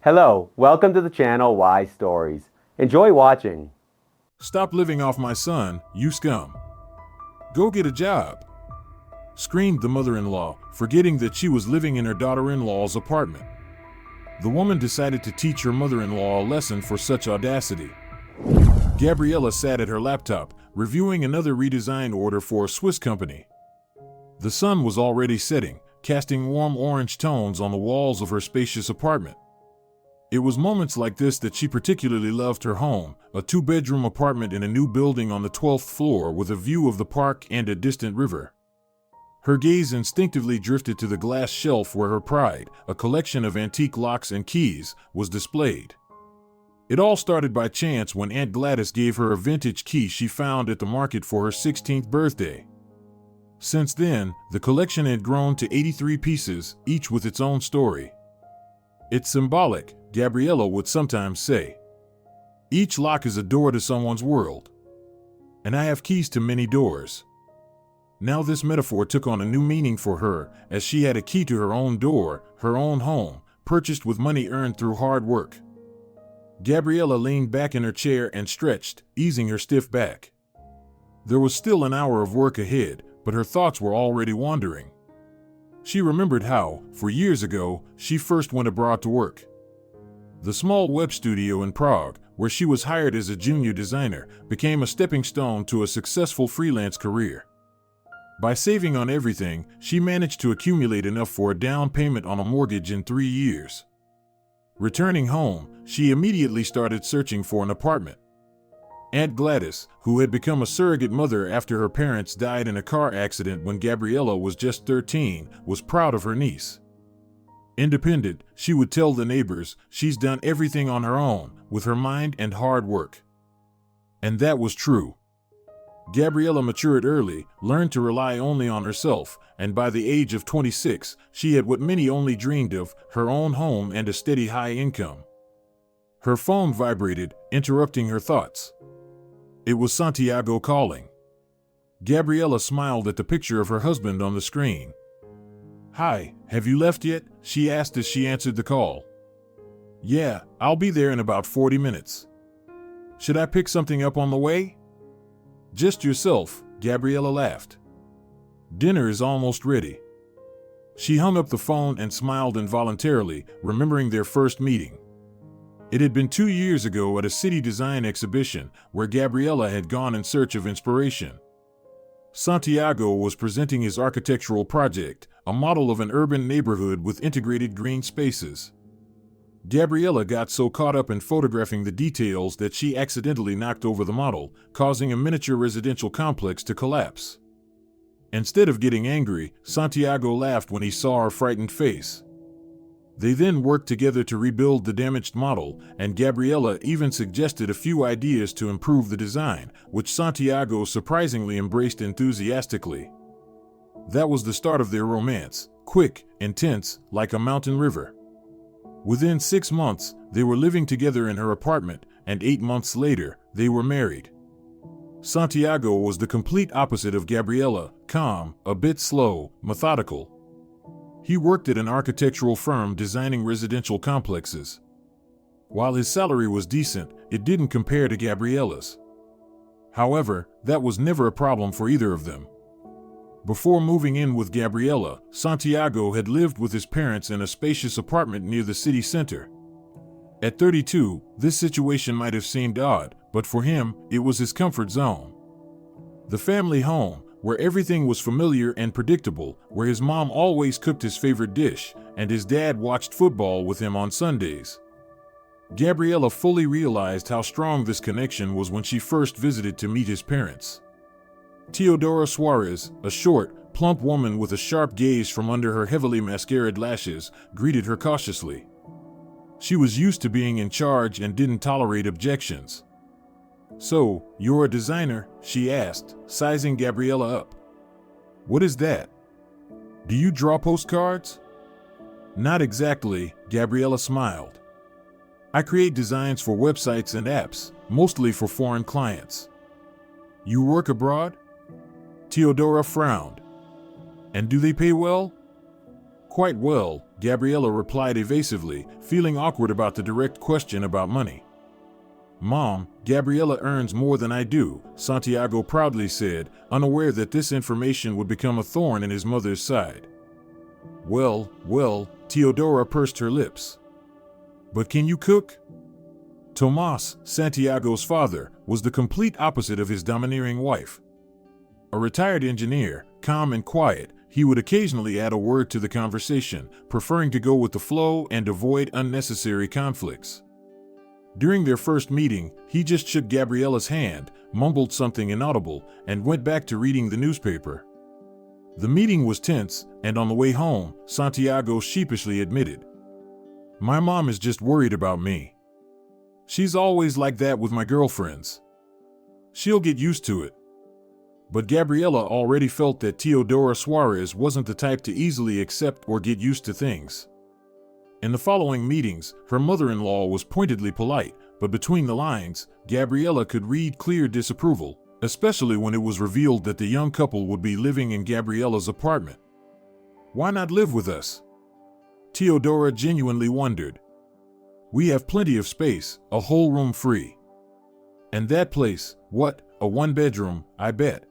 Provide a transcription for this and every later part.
Hello, welcome to the channel Y Stories. Enjoy watching. Stop living off my son, you scum. Go get a job, screamed the mother-in-law, forgetting that she was living in her daughter-in-law's apartment. The woman decided to teach her mother-in-law a lesson for such audacity. Gabriella sat at her laptop, reviewing another redesign order for a Swiss company. The sun was already setting, casting warm orange tones on the walls of her spacious apartment. It was moments like this that she particularly loved her home, a two-bedroom apartment in a new building on the 12th floor with a view of the park and a distant river. Her gaze instinctively drifted to the glass shelf where her pride, a collection of antique locks and keys, was displayed. It all started by chance when Aunt Gladys gave her a vintage key she found at the market for her 16th birthday. Since then, the collection had grown to 83 pieces, each with its own story. It's symbolic, Gabriella would sometimes say. Each lock is a door to someone's world. And I have keys to many doors. Now this metaphor took on a new meaning for her, as she had a key to her own door, her own home, purchased with money earned through hard work. Gabriella leaned back in her chair and stretched, easing her stiff back. There was still an hour of work ahead, but her thoughts were already wandering. She remembered how, 4 years ago, she first went abroad to work. The small web studio in Prague, where she was hired as a junior designer, became a stepping stone to a successful freelance career. By saving on everything, she managed to accumulate enough for a down payment on a mortgage in 3 years. Returning home, she immediately started searching for an apartment. Aunt Gladys, who had become a surrogate mother after her parents died in a car accident when Gabriella was just 13, was proud of her niece. Independent, she would tell the neighbors, she's done everything on her own, with her mind and hard work. And that was true. Gabriella matured early, learned to rely only on herself, and by the age of 26, she had what many only dreamed of, her own home and a steady high income. Her phone vibrated, interrupting her thoughts. It was Santiago calling. Gabriella smiled at the picture of her husband on the screen. "Hi, have you left yet?" she asked as she answered the call. "Yeah, I'll be there in about 40 minutes. Should I pick something up on the way?" "Just yourself," Gabriella laughed. "Dinner is almost ready." She hung up the phone and smiled involuntarily, remembering their first meeting. It had been 2 years ago at a city design exhibition where Gabriella had gone in search of inspiration. Santiago was presenting his architectural project, a model of an urban neighborhood with integrated green spaces. Gabriella got so caught up in photographing the details that she accidentally knocked over the model, causing a miniature residential complex to collapse. Instead of getting angry, Santiago laughed when he saw her frightened face. They then worked together to rebuild the damaged model, and Gabriella even suggested a few ideas to improve the design, which Santiago surprisingly embraced enthusiastically. That was the start of their romance, quick, intense, like a mountain river. Within 6 months, they were living together in her apartment, and 8 months later, they were married. Santiago was the complete opposite of Gabriella, calm, a bit slow, methodical. He worked at an architectural firm designing residential complexes. While his salary was decent, it didn't compare to Gabriella's. However, that was never a problem for either of them. Before moving in with Gabriella, Santiago had lived with his parents in a spacious apartment near the city center. At 32, this situation might have seemed odd, but for him, it was his comfort zone. The family home, where everything was familiar and predictable, where his mom always cooked his favorite dish, and his dad watched football with him on Sundays. Gabriella fully realized how strong this connection was when she first visited to meet his parents. Teodora Suarez, a short, plump woman with a sharp gaze from under her heavily mascaraed lashes, greeted her cautiously. She was used to being in charge and didn't tolerate objections. "So, you're a designer?" she asked, sizing Gabriella up. "What is that? Do you draw postcards?" "Not exactly," Gabriella smiled. "I create designs for websites and apps, mostly for foreign clients." "You work abroad?" Teodora frowned. "And do they pay well?" Quite well, Gabriella replied evasively, feeling awkward about the direct question about money. Mom, Gabriella earns more than I do, Santiago proudly said, unaware that this information would become a thorn in his mother's side. Well, Teodora pursed her lips. But can you cook? Tomas, Santiago's father, was the complete opposite of his domineering wife. A retired engineer, calm and quiet, he would occasionally add a word to the conversation, preferring to go with the flow and avoid unnecessary conflicts. During their first meeting, he just shook Gabriella's hand, mumbled something inaudible, and went back to reading the newspaper. The meeting was tense, and on the way home, Santiago sheepishly admitted, "My mom is just worried about me. She's always like that with my girlfriends. She'll get used to it." But Gabriella already felt that Teodora Suarez wasn't the type to easily accept or get used to things. In the following meetings, her mother-in-law was pointedly polite, but between the lines, Gabriella could read clear disapproval, especially when it was revealed that the young couple would be living in Gabriella's apartment. Why not live with us? Teodora genuinely wondered. We have plenty of space, a whole room free. And that place, what, a one-bedroom, I bet.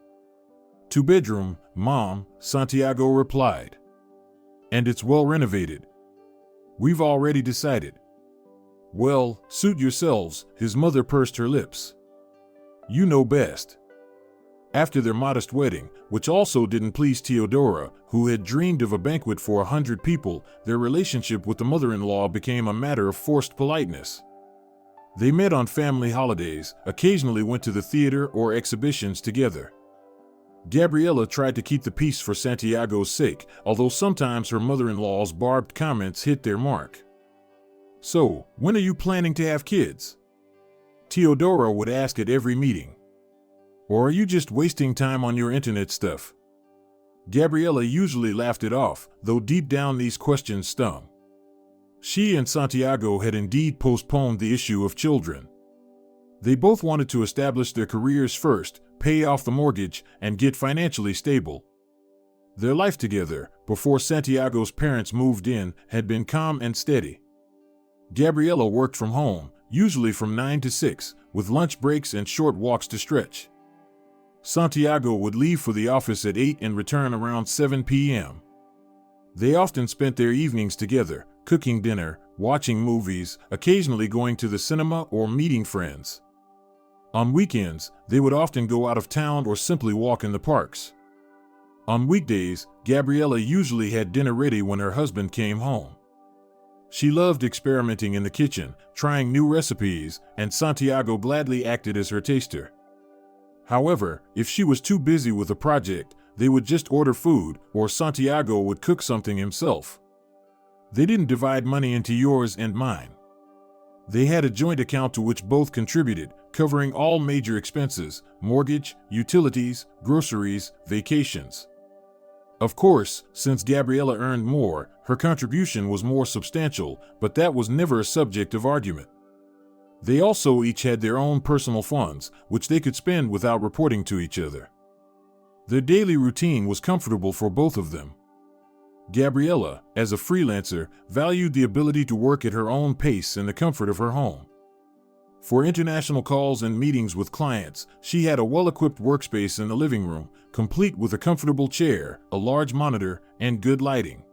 Two-bedroom, Mom, Santiago replied. And it's well renovated. We've already decided. Well, suit yourselves, his mother pursed her lips. You know best. After their modest wedding, which also didn't please Teodora, who had dreamed of a banquet for 100 people, their relationship with the mother-in-law became a matter of forced politeness. They met on family holidays, occasionally went to the theater or exhibitions together. Gabriella tried to keep the peace for Santiago's sake, although sometimes her mother-in-law's barbed comments hit their mark. So, when are you planning to have kids? Teodora would ask at every meeting. Or are you just wasting time on your internet stuff? Gabriella usually laughed it off, though deep down these questions stung. She and Santiago had indeed postponed the issue of children. They both wanted to establish their careers first, pay off the mortgage, and get financially stable. Their life together, before Santiago's parents moved in, had been calm and steady. Gabriella worked from home, usually from 9 to 6, with lunch breaks and short walks to stretch. Santiago would leave for the office at 8 and return around 7 p.m. They often spent their evenings together, cooking dinner, watching movies, occasionally going to the cinema or meeting friends. On weekends, they would often go out of town or simply walk in the parks. On weekdays, Gabriella usually had dinner ready when her husband came home. She loved experimenting in the kitchen, trying new recipes, and Santiago gladly acted as her taster. However, if she was too busy with a project, they would just order food, or Santiago would cook something himself. They didn't divide money into yours and mine. They had a joint account to which both contributed, covering all major expenses, mortgage, utilities, groceries, vacations. Of course, since Gabriella earned more, her contribution was more substantial, but that was never a subject of argument. They also each had their own personal funds, which they could spend without reporting to each other. Their daily routine was comfortable for both of them. Gabriella, as a freelancer, valued the ability to work at her own pace in the comfort of her home. For international calls and meetings with clients, she had a well-equipped workspace in the living room, complete with a comfortable chair, a large monitor, and good lighting.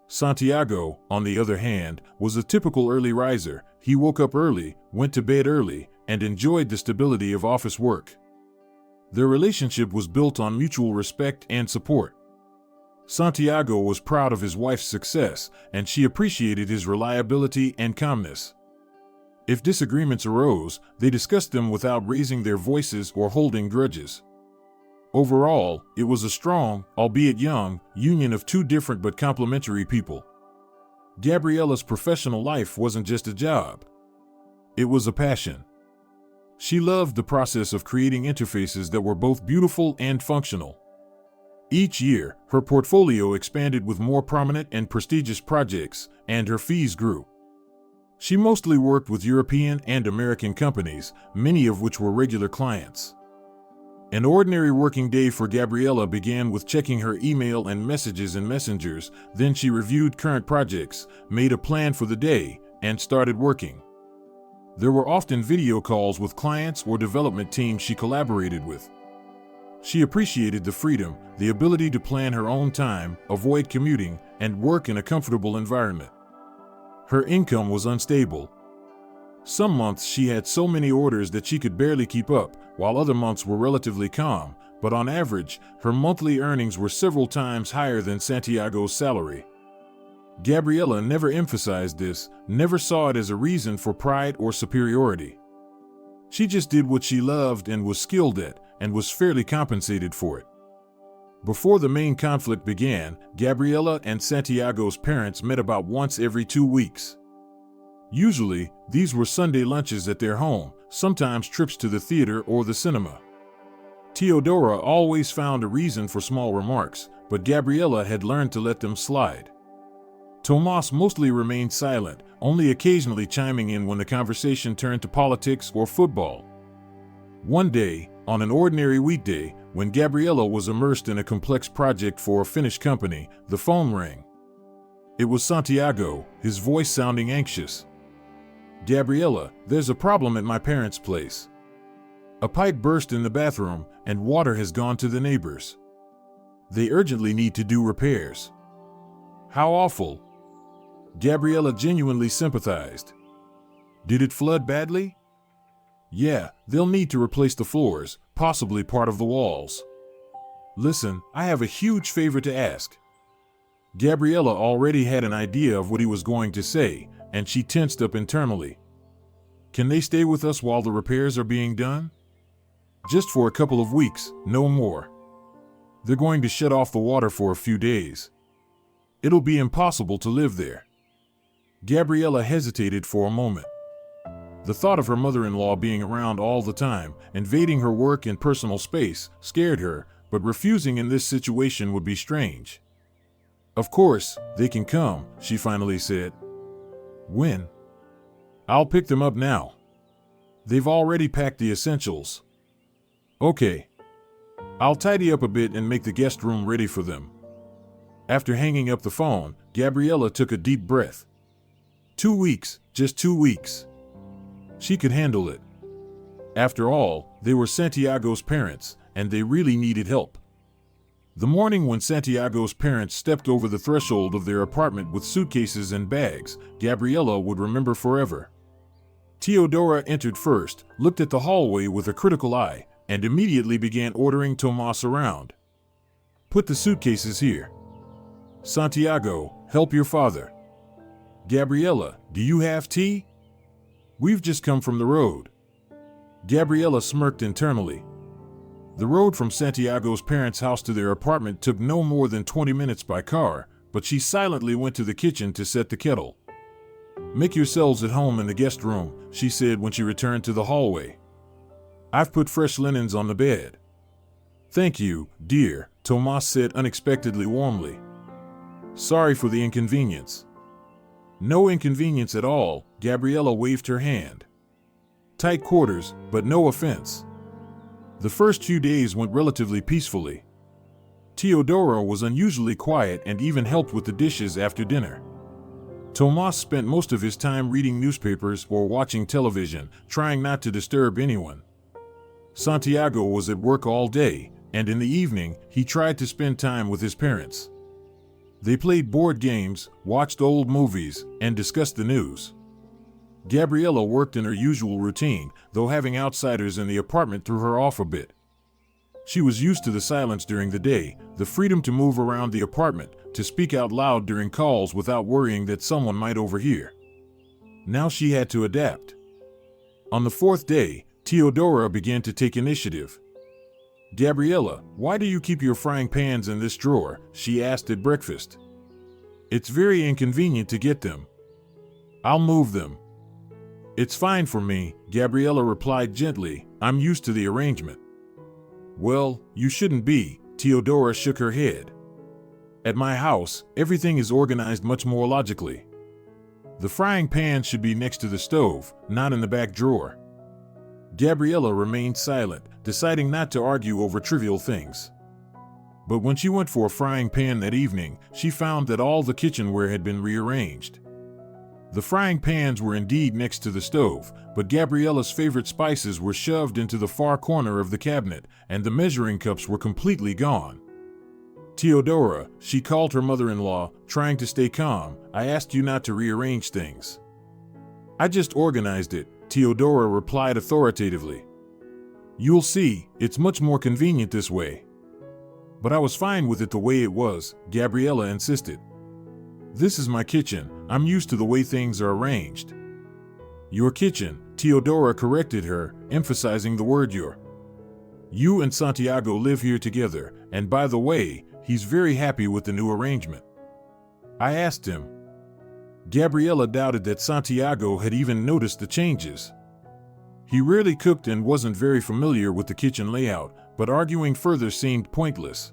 Santiago, on the other hand, was a typical early riser. He woke up early, went to bed early, and enjoyed the stability of office work. Their relationship was built on mutual respect and support. Santiago was proud of his wife's success, and she appreciated his reliability and calmness. If disagreements arose, they discussed them without raising their voices or holding grudges. Overall, it was a strong, albeit young, union of two different but complementary people. Gabriella's professional life wasn't just a job. It was a passion. She loved the process of creating interfaces that were both beautiful and functional. Each year, her portfolio expanded with more prominent and prestigious projects, and her fees grew. She mostly worked with European and American companies, many of which were regular clients. An ordinary working day for Gabriella began with checking her email and messages in messengers. Then she reviewed current projects, made a plan for the day, and started working. There were often video calls with clients or development teams she collaborated with. She appreciated the freedom, the ability to plan her own time, avoid commuting, and work in a comfortable environment. Her income was unstable. Some months she had so many orders that she could barely keep up, while other months were relatively calm, but on average, her monthly earnings were several times higher than Santiago's salary. Gabriella never emphasized this, never saw it as a reason for pride or superiority. She just did what she loved and was skilled at, and was fairly compensated for it. Before the main conflict began, Gabriella and Santiago's parents met about once every 2 weeks. Usually, these were Sunday lunches at their home, sometimes trips to the theater or the cinema. Teodora always found a reason for small remarks, but Gabriella had learned to let them slide. Tomas mostly remained silent, only occasionally chiming in when the conversation turned to politics or football. One day, on an ordinary weekday, when Gabriella was immersed in a complex project for a Finnish company, the phone rang. It was Santiago, his voice sounding anxious. "Gabriella, there's a problem at my parents' place. A pipe burst in the bathroom, and water has gone to the neighbors. They urgently need to do repairs." "How awful." Gabriella genuinely sympathized. "Did it flood badly?" "Yeah, they'll need to replace the floors, possibly part of the walls." "Listen, I have a huge favor to ask." Gabriella already had an idea of what he was going to say, and she tensed up internally. "Can they stay with us while the repairs are being done?" "Just for a couple of weeks, no more. They're going to shut off the water for a few days. It'll be impossible to live there." Gabriella hesitated for a moment. The thought of her mother-in-law being around all the time, invading her work and personal space, scared her, but refusing in this situation would be strange. "Of course, they can come," she finally said. "When?" "I'll pick them up now. They've already packed the essentials." "Okay. I'll tidy up a bit and make the guest room ready for them." After hanging up the phone, Gabriella took a deep breath. 2 weeks, just 2 weeks. She could handle it. After all, they were Santiago's parents, and they really needed help. The morning when Santiago's parents stepped over the threshold of their apartment with suitcases and bags, Gabriella would remember forever. Teodora entered first, looked at the hallway with a critical eye, and immediately began ordering Tomas around. "Put the suitcases here. Santiago, help your father. Gabriella, do you have tea? We've just come from the road." Gabriella smirked internally. The road from Santiago's parents' house to their apartment took no more than 20 minutes by car, but she silently went to the kitchen to set the kettle. "Make yourselves at home in the guest room," she said when she returned to the hallway. "I've put fresh linens on the bed." "Thank you, dear," Tomas said unexpectedly warmly. "Sorry for the inconvenience." "No inconvenience at all," Gabriella waved her hand. "Tight quarters, but no offense." The first few days went relatively peacefully. Teodora was unusually quiet and even helped with the dishes after dinner. Tomas spent most of his time reading newspapers or watching television, trying not to disturb anyone. Santiago was at work all day, and in the evening, he tried to spend time with his parents. They played board games, watched old movies, and discussed the news. Gabriella worked in her usual routine, though having outsiders in the apartment threw her off a bit. She was used to the silence during the day, the freedom to move around the apartment, to speak out loud during calls without worrying that someone might overhear. Now she had to adapt. On the 4th day, Teodora began to take initiative. "Gabriella, why do you keep your frying pans in this drawer?" she asked at breakfast. "It's very inconvenient to get them." "I'll move them." "It's fine for me," Gabriella replied gently. "I'm used to the arrangement." "Well, you shouldn't be," Teodora shook her head. "At my house, everything is organized much more logically. The frying pan should be next to the stove, not in the back drawer." Gabriella remained silent, deciding not to argue over trivial things. But when she went for a frying pan that evening, she found that all the kitchenware had been rearranged. The frying pans were indeed next to the stove, but Gabriella's favorite spices were shoved into the far corner of the cabinet, and the measuring cups were completely gone. "Teodora," she called her mother-in-law, trying to stay calm, "I asked you not to rearrange things." "I just organized it," Teodora replied authoritatively. "You'll see, it's much more convenient this way." "But I was fine with it the way it was," Gabriella insisted. "This is my kitchen, I'm used to the way things are arranged." "Your kitchen," Teodora corrected her, emphasizing the word your. "You and Santiago live here together, and by the way, he's very happy with the new arrangement." "I asked him." Gabriella doubted that Santiago had even noticed the changes. He rarely cooked and wasn't very familiar with the kitchen layout, but arguing further seemed pointless.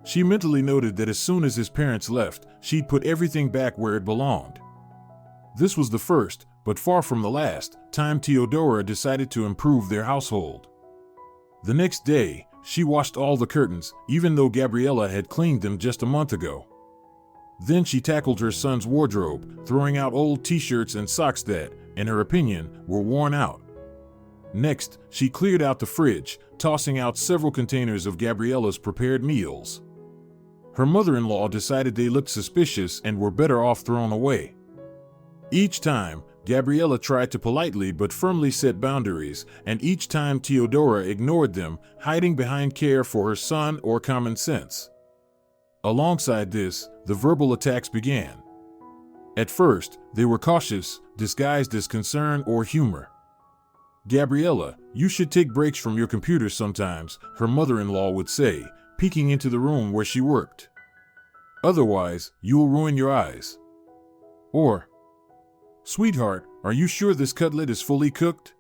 She mentally noted that as soon as his parents left, she'd put everything back where it belonged. This was the first, but far from the last, time Teodora decided to improve their household. The next day, she washed all the curtains, even though Gabriella had cleaned them just a month ago. Then she tackled her son's wardrobe, throwing out old t-shirts and socks that, in her opinion, were worn out. Next, she cleared out the fridge, tossing out several containers of Gabriella's prepared meals. Her mother-in-law decided they looked suspicious and were better off thrown away. Each time, Gabriella tried to politely but firmly set boundaries, and each time Teodora ignored them, hiding behind care for her son or common sense. Alongside this, the verbal attacks began. At first, they were cautious, disguised as concern or humor. "Gabriella, you should take breaks from your computer sometimes," her mother-in-law would say, peeking into the room where she worked. "Otherwise, you'll ruin your eyes." Or, "Sweetheart, are you sure this cutlet is fully cooked?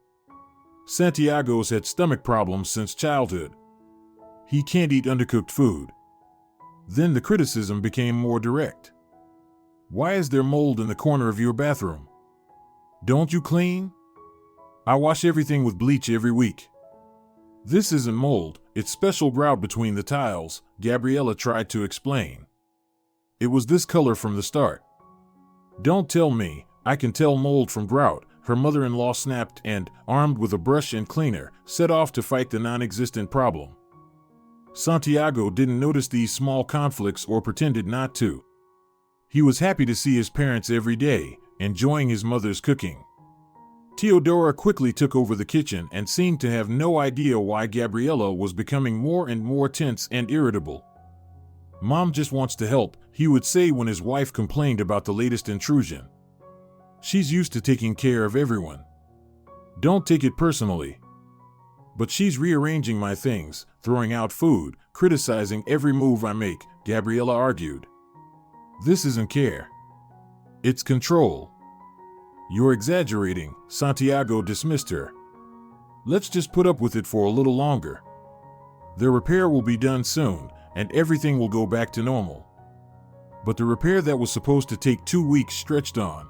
Santiago's had stomach problems since childhood. He can't eat undercooked food." Then the criticism became more direct. "Why is there mold in the corner of your bathroom? Don't you clean? I wash everything with bleach every week." "This isn't mold, it's special grout between the tiles," Gabriella tried to explain. "It was this color from the start." "Don't tell me, I can tell mold from grout," her mother-in-law snapped and, armed with a brush and cleaner, set off to fight the non-existent problem. Santiago didn't notice these small conflicts or pretended not to. He was happy to see his parents every day, enjoying his mother's cooking. Teodora quickly took over the kitchen and seemed to have no idea why Gabriella was becoming more and more tense and irritable. "Mom just wants to help," he would say when his wife complained about the latest intrusion. "She's used to taking care of everyone. Don't take it personally." "But she's rearranging my things, throwing out food, criticizing every move I make," Gabriella argued. "This isn't care. It's control." "You're exaggerating," Santiago dismissed her. "Let's just put up with it for a little longer. The repair will be done soon, and everything will go back to normal." But the repair that was supposed to take 2 weeks stretched on.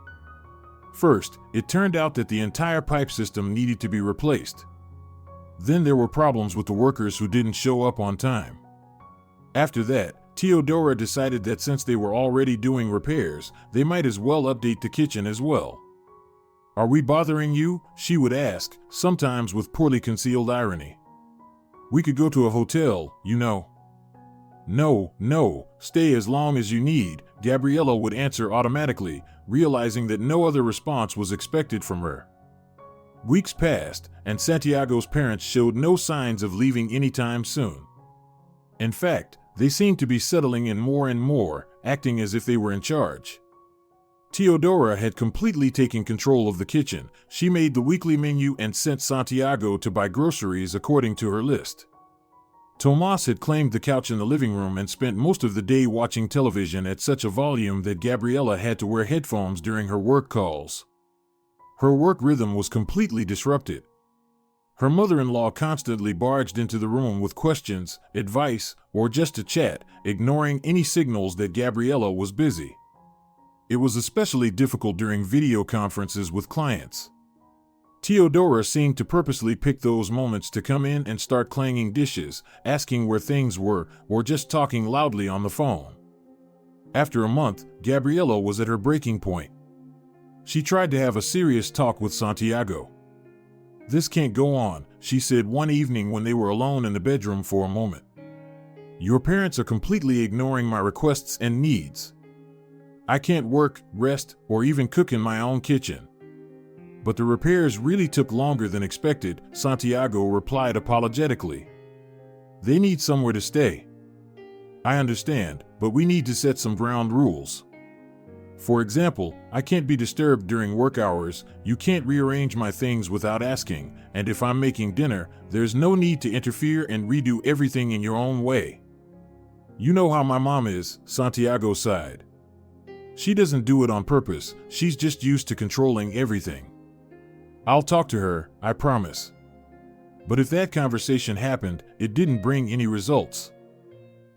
First, it turned out that the entire pipe system needed to be replaced. Then there were problems with the workers who didn't show up on time. After that, Teodora decided that since they were already doing repairs, they might as well update the kitchen as well. "Are we bothering you?" she would ask, sometimes with poorly concealed irony. "We could go to a hotel, you know." No, stay as long as you need," Gabriella would answer automatically, realizing that no other response was expected from her. Weeks passed, and Santiago's parents showed no signs of leaving anytime soon. In fact, they seemed to be settling in more and more, acting as if they were in charge. Teodora had completely taken control of the kitchen. She made the weekly menu and sent Santiago to buy groceries according to her list. Tomas had claimed the couch in the living room and spent most of the day watching television at such a volume that Gabriella had to wear headphones during her work calls. Her work rhythm was completely disrupted. Her mother-in-law constantly barged into the room with questions, advice, or just to chat, ignoring any signals that Gabriella was busy. It was especially difficult during video conferences with clients. Teodora seemed to purposely pick those moments to come in and start clanging dishes, asking where things were, or just talking loudly on the phone. After a month, Gabriella was at her breaking point. She tried to have a serious talk with Santiago. "This can't go on," she said one evening when they were alone in the bedroom for a moment. "Your parents are completely ignoring my requests and needs. I can't work, rest, or even cook in my own kitchen." "But the repairs really took longer than expected," Santiago replied apologetically. "They need somewhere to stay." "I understand, but we need to set some ground rules. For example, I can't be disturbed during work hours, you can't rearrange my things without asking, and if I'm making dinner, there's no need to interfere and redo everything in your own way." "You know how my mom is," Santiago sighed. "She doesn't do it on purpose, she's just used to controlling everything. I'll talk to her, I promise." But if that conversation happened, it didn't bring any results.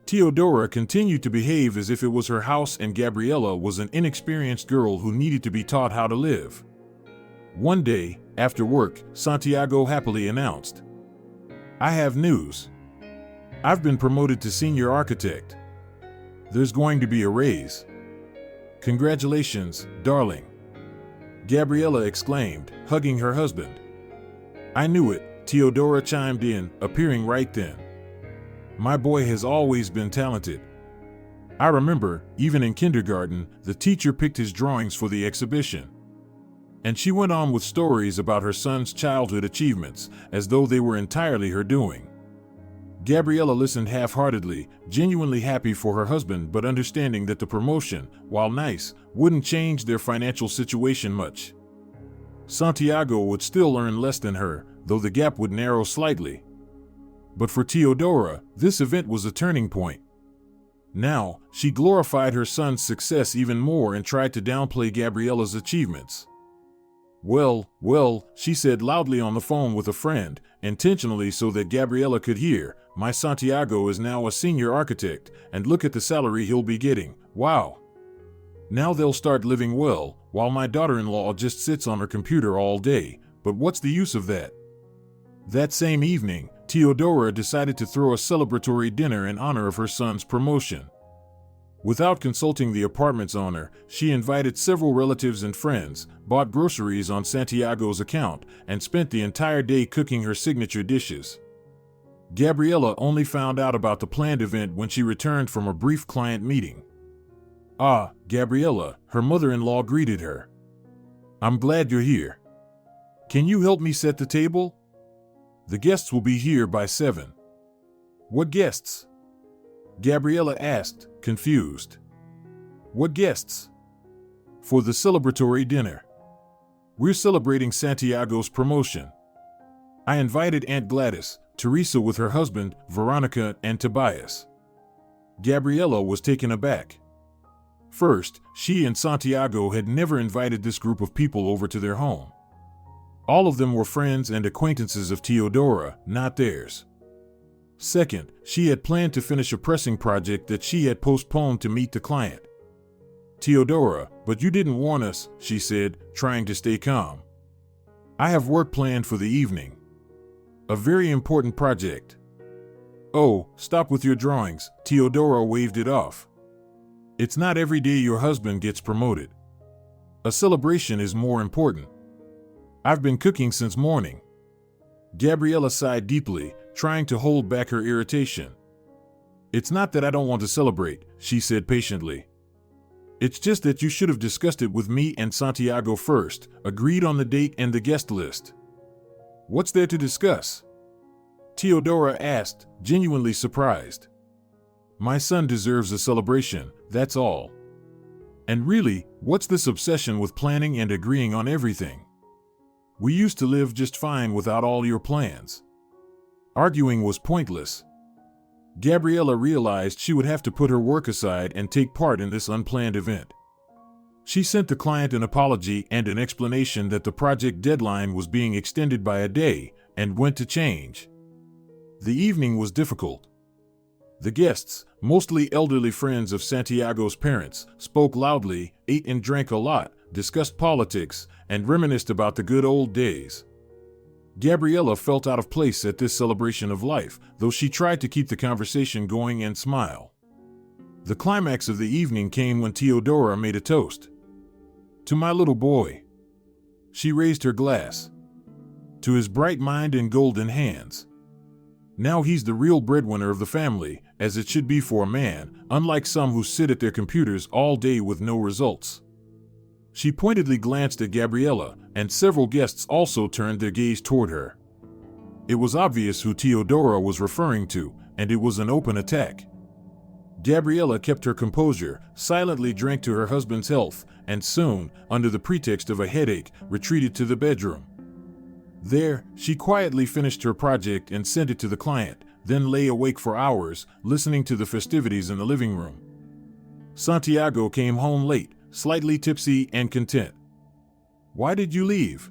Teodora continued to behave as if it was her house and Gabriella was an inexperienced girl who needed to be taught how to live. One day, after work, Santiago happily announced, "I have news. I've been promoted to senior architect. There's going to be a raise." "Congratulations, darling," Gabriella exclaimed, hugging her husband. "I knew it," Teodora chimed in, appearing right then. "My boy has always been talented. I remember, even in kindergarten, the teacher picked his drawings for the exhibition." And she went on with stories about her son's childhood achievements, as though they were entirely her doing. Gabriella listened half-heartedly, genuinely happy for her husband but understanding that the promotion, while nice, wouldn't change their financial situation much. Santiago would still earn less than her, though the gap would narrow slightly. But for Teodora, this event was a turning point. Now, she glorified her son's success even more and tried to downplay Gabriella's achievements. Well, she said loudly on the phone with a friend, intentionally so that Gabriella could hear, "My Santiago is now a senior architect, and look at the salary he'll be getting. Wow. Now they'll start living well, while my daughter-in-law just sits on her computer all day, but what's the use of that?" That same evening, Teodora decided to throw a celebratory dinner in honor of her son's promotion. Without consulting the apartment's owner, she invited several relatives and friends, bought groceries on Santiago's account, and spent the entire day cooking her signature dishes. Gabriella only found out about the planned event when she returned from a brief client meeting. "Ah, Gabriella," her mother-in-law greeted her. "I'm glad you're here. Can you help me set the table? The guests will be here by 7. "What guests?" Gabriella asked, confused. "What guests?" "For the celebratory dinner. We're celebrating Santiago's promotion. I invited Aunt Gladys, Teresa with her husband, Veronica, and Tobias." Gabriella was taken aback. First, she and Santiago had never invited this group of people over to their home. All of them were friends and acquaintances of Teodora, not theirs. Second, she had planned to finish a pressing project that she had postponed to meet the client. "Teodora, but you didn't warn us," she said, trying to stay calm. "I have work planned for the evening. A very important project." "Oh, stop with your drawings," Teodora waved it off. "It's not every day your husband gets promoted. A celebration is more important. I've been cooking since morning." Gabriella sighed deeply, trying to hold back her irritation. "It's not that I don't want to celebrate," she said patiently. "It's just that you should have discussed it with me and Santiago first, agreed on the date and the guest list." "What's there to discuss?" Teodora asked, genuinely surprised. "My son deserves a celebration, that's all. And really, what's this obsession with planning and agreeing on everything? We used to live just fine without all your plans." Arguing was pointless. Gabriella realized she would have to put her work aside and take part in this unplanned event. She sent the client an apology and an explanation that the project deadline was being extended by a day, and went to change. The evening was difficult. The guests, mostly elderly friends of Santiago's parents, spoke loudly, ate and drank a lot, discussed politics, and reminisced about the good old days. Gabriella felt out of place at this celebration of life, though she tried to keep the conversation going and smile. The climax of the evening came when Teodora made a toast. "To my little boy." She raised her glass. "To his bright mind and golden hands. Now he's the real breadwinner of the family, as it should be for a man, unlike some who sit at their computers all day with no results." She pointedly glanced at Gabriella, and several guests also turned their gaze toward her. It was obvious who Teodora was referring to, and it was an open attack. Gabriella kept her composure, silently drank to her husband's health, and soon, under the pretext of a headache, retreated to the bedroom. There, she quietly finished her project and sent it to the client, then lay awake for hours, listening to the festivities in the living room. Santiago came home late, slightly tipsy and content. "Why did you leave?"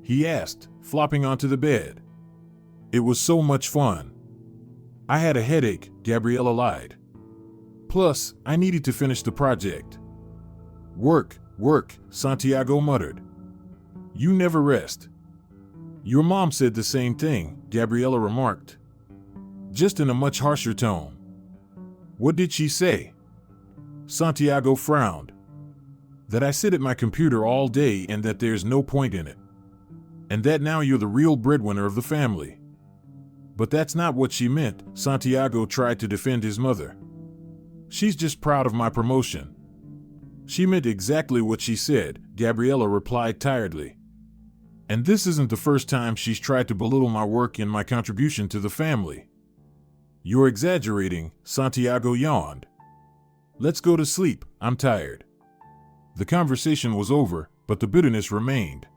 he asked, flopping onto the bed. "It was so much fun." "I had a headache," Gabriella lied. "Plus, I needed to finish the project." Work, Santiago muttered. "You never rest." "Your mom said the same thing," Gabriella remarked, just in a much harsher tone. "What did she say?" Santiago frowned. "That I sit at my computer all day and that there's no point in it. And that now you're the real breadwinner of the family." "But that's not what she meant," Santiago tried to defend his mother. "She's just proud of my promotion." "She meant exactly what she said," Gabriella replied tiredly. "And this isn't the first time she's tried to belittle my work and my contribution to the family." "You're exaggerating," Santiago yawned. "Let's go to sleep, I'm tired." The conversation was over, but the bitterness remained.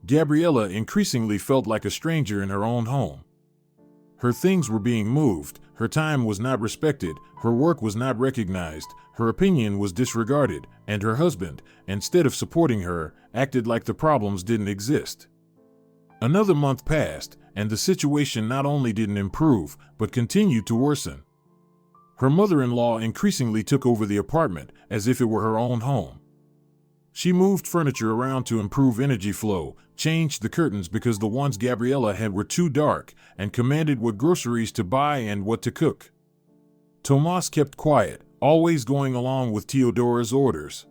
Gabriella increasingly felt like a stranger in her own home. Her things were being moved, her time was not respected, her work was not recognized, her opinion was disregarded, and her husband, instead of supporting her, acted like the problems didn't exist. Another month passed, and the situation not only didn't improve, but continued to worsen. Her mother-in-law increasingly took over the apartment, as if it were her own home. She moved furniture around to improve energy flow, changed the curtains because the ones Gabriella had were too dark, and commanded what groceries to buy and what to cook. Tomas kept quiet, always going along with Teodora's orders.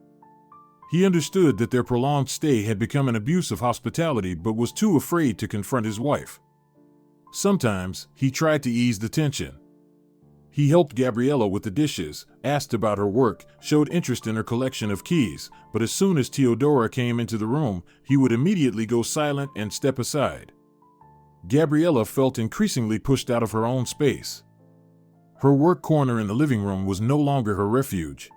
He understood that their prolonged stay had become an abuse of hospitality but was too afraid to confront his wife. Sometimes, he tried to ease the tension. He helped Gabriella with the dishes, asked about her work, showed interest in her collection of keys, but as soon as Teodora came into the room, he would immediately go silent and step aside. Gabriella felt increasingly pushed out of her own space. Her work corner in the living room was no longer her refuge.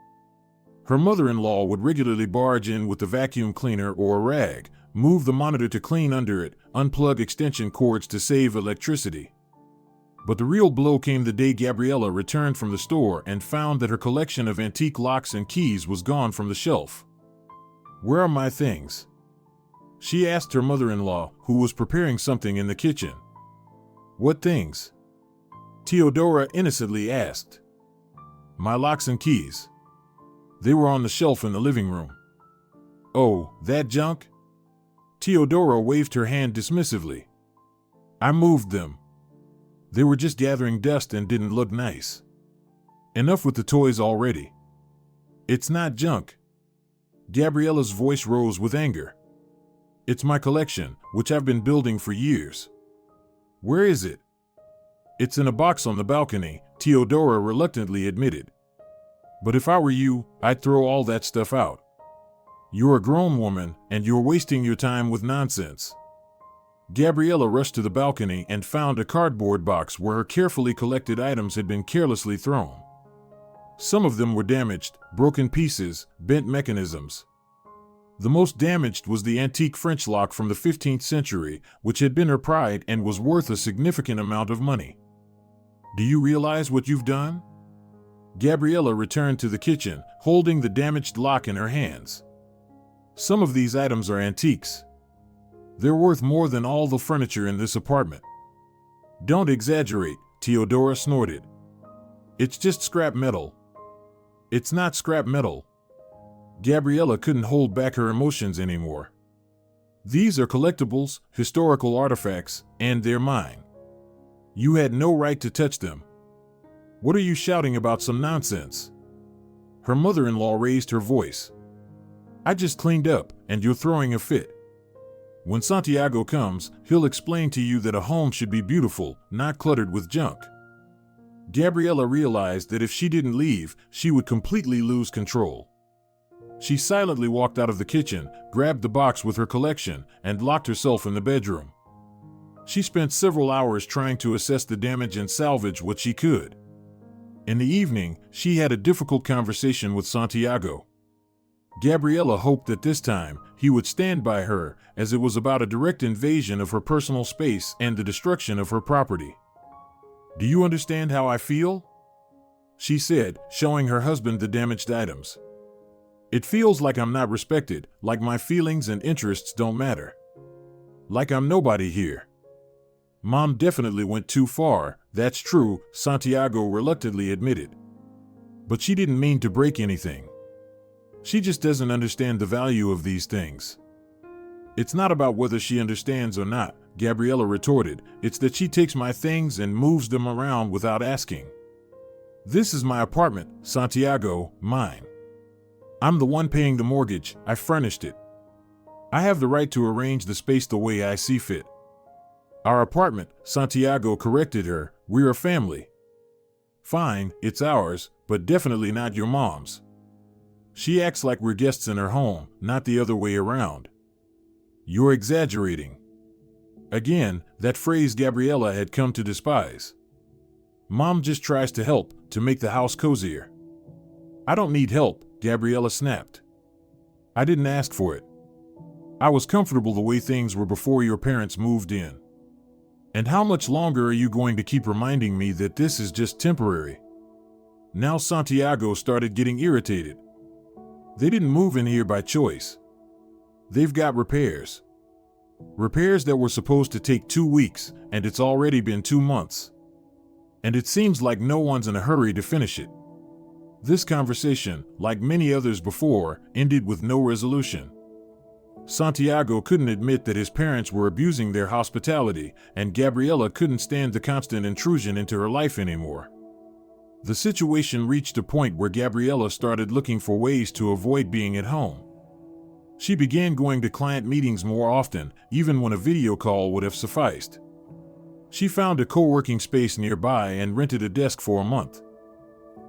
Her mother-in-law would regularly barge in with the vacuum cleaner or a rag, move the monitor to clean under it, unplug extension cords to save electricity. But the real blow came the day Gabriella returned from the store and found that her collection of antique locks and keys was gone from the shelf. "Where are my things?" she asked her mother-in-law, who was preparing something in the kitchen. "What things?" Teodora innocently asked. "My locks and keys. They were on the shelf in the living room." "Oh, that junk?" Teodora waved her hand dismissively. "I moved them. They were just gathering dust and didn't look nice. Enough with the toys already." "It's not junk." Gabriella's voice rose with anger. "It's my collection, which I've been building for years." "Where is it?" "It's in a box on the balcony," Teodora reluctantly admitted. "But if I were you, I'd throw all that stuff out. You're a grown woman, and you're wasting your time with nonsense." Gabriella rushed to the balcony and found a cardboard box where her carefully collected items had been carelessly thrown. Some of them were damaged, broken pieces, bent mechanisms. The most damaged was the antique French lock from the 15th century, which had been her pride and was worth a significant amount of money. "Do you realize what you've done?" Gabriella returned to the kitchen, holding the damaged lock in her hands. "Some of these items are antiques. They're worth more than all the furniture in this apartment." "Don't exaggerate," Teodora snorted. "It's just scrap metal." "It's not scrap metal." Gabriella couldn't hold back her emotions anymore. These are collectibles, historical artifacts, and they're mine. You had no right to touch them. What are you shouting about some nonsense? Her mother-in-law raised her voice. I just cleaned up, and you're throwing a fit. When Santiago comes, he'll explain to you that a home should be beautiful, not cluttered with junk. Gabriella realized that if she didn't leave, she would completely lose control. She silently walked out of the kitchen, grabbed the box with her collection, and locked herself in the bedroom. She spent several hours trying to assess the damage and salvage what she could. In the evening, she had a difficult conversation with Santiago. Gabriella hoped that this time, he would stand by her, as it was about a direct invasion of her personal space and the destruction of her property. Do you understand how I feel? She said, showing her husband the damaged items. It feels like I'm not respected, like my feelings and interests don't matter. Like I'm nobody here. Mom definitely went too far, that's true, Santiago reluctantly admitted. But she didn't mean to break anything. She just doesn't understand the value of these things. It's not about whether she understands or not, Gabriella retorted, it's that she takes my things and moves them around without asking. This is my apartment, Santiago, mine. I'm the one paying the mortgage, I furnished it. I have the right to arrange the space the way I see fit. Our apartment, Santiago corrected her, we're a family. Fine, it's ours, but definitely not your mom's. She acts like we're guests in her home, not the other way around. You're exaggerating. Again, that phrase Gabriella had come to despise. Mom just tries to help, to make the house cozier. I don't need help, Gabriella snapped. I didn't ask for it. I was comfortable the way things were before your parents moved in. And how much longer are you going to keep reminding me that this is just temporary? Now Santiago started getting irritated. They didn't move in here by choice. They've got repairs. Repairs that were supposed to take 2 weeks, and it's already been 2 months. And it seems like no one's in a hurry to finish it. This conversation, like many others before, ended with no resolution. Santiago couldn't admit that his parents were abusing their hospitality, and Gabriella couldn't stand the constant intrusion into her life anymore. The situation reached a point where Gabriella started looking for ways to avoid being at home. She began going to client meetings more often, even when a video call would have sufficed. She found a co-working space nearby and rented a desk for a month.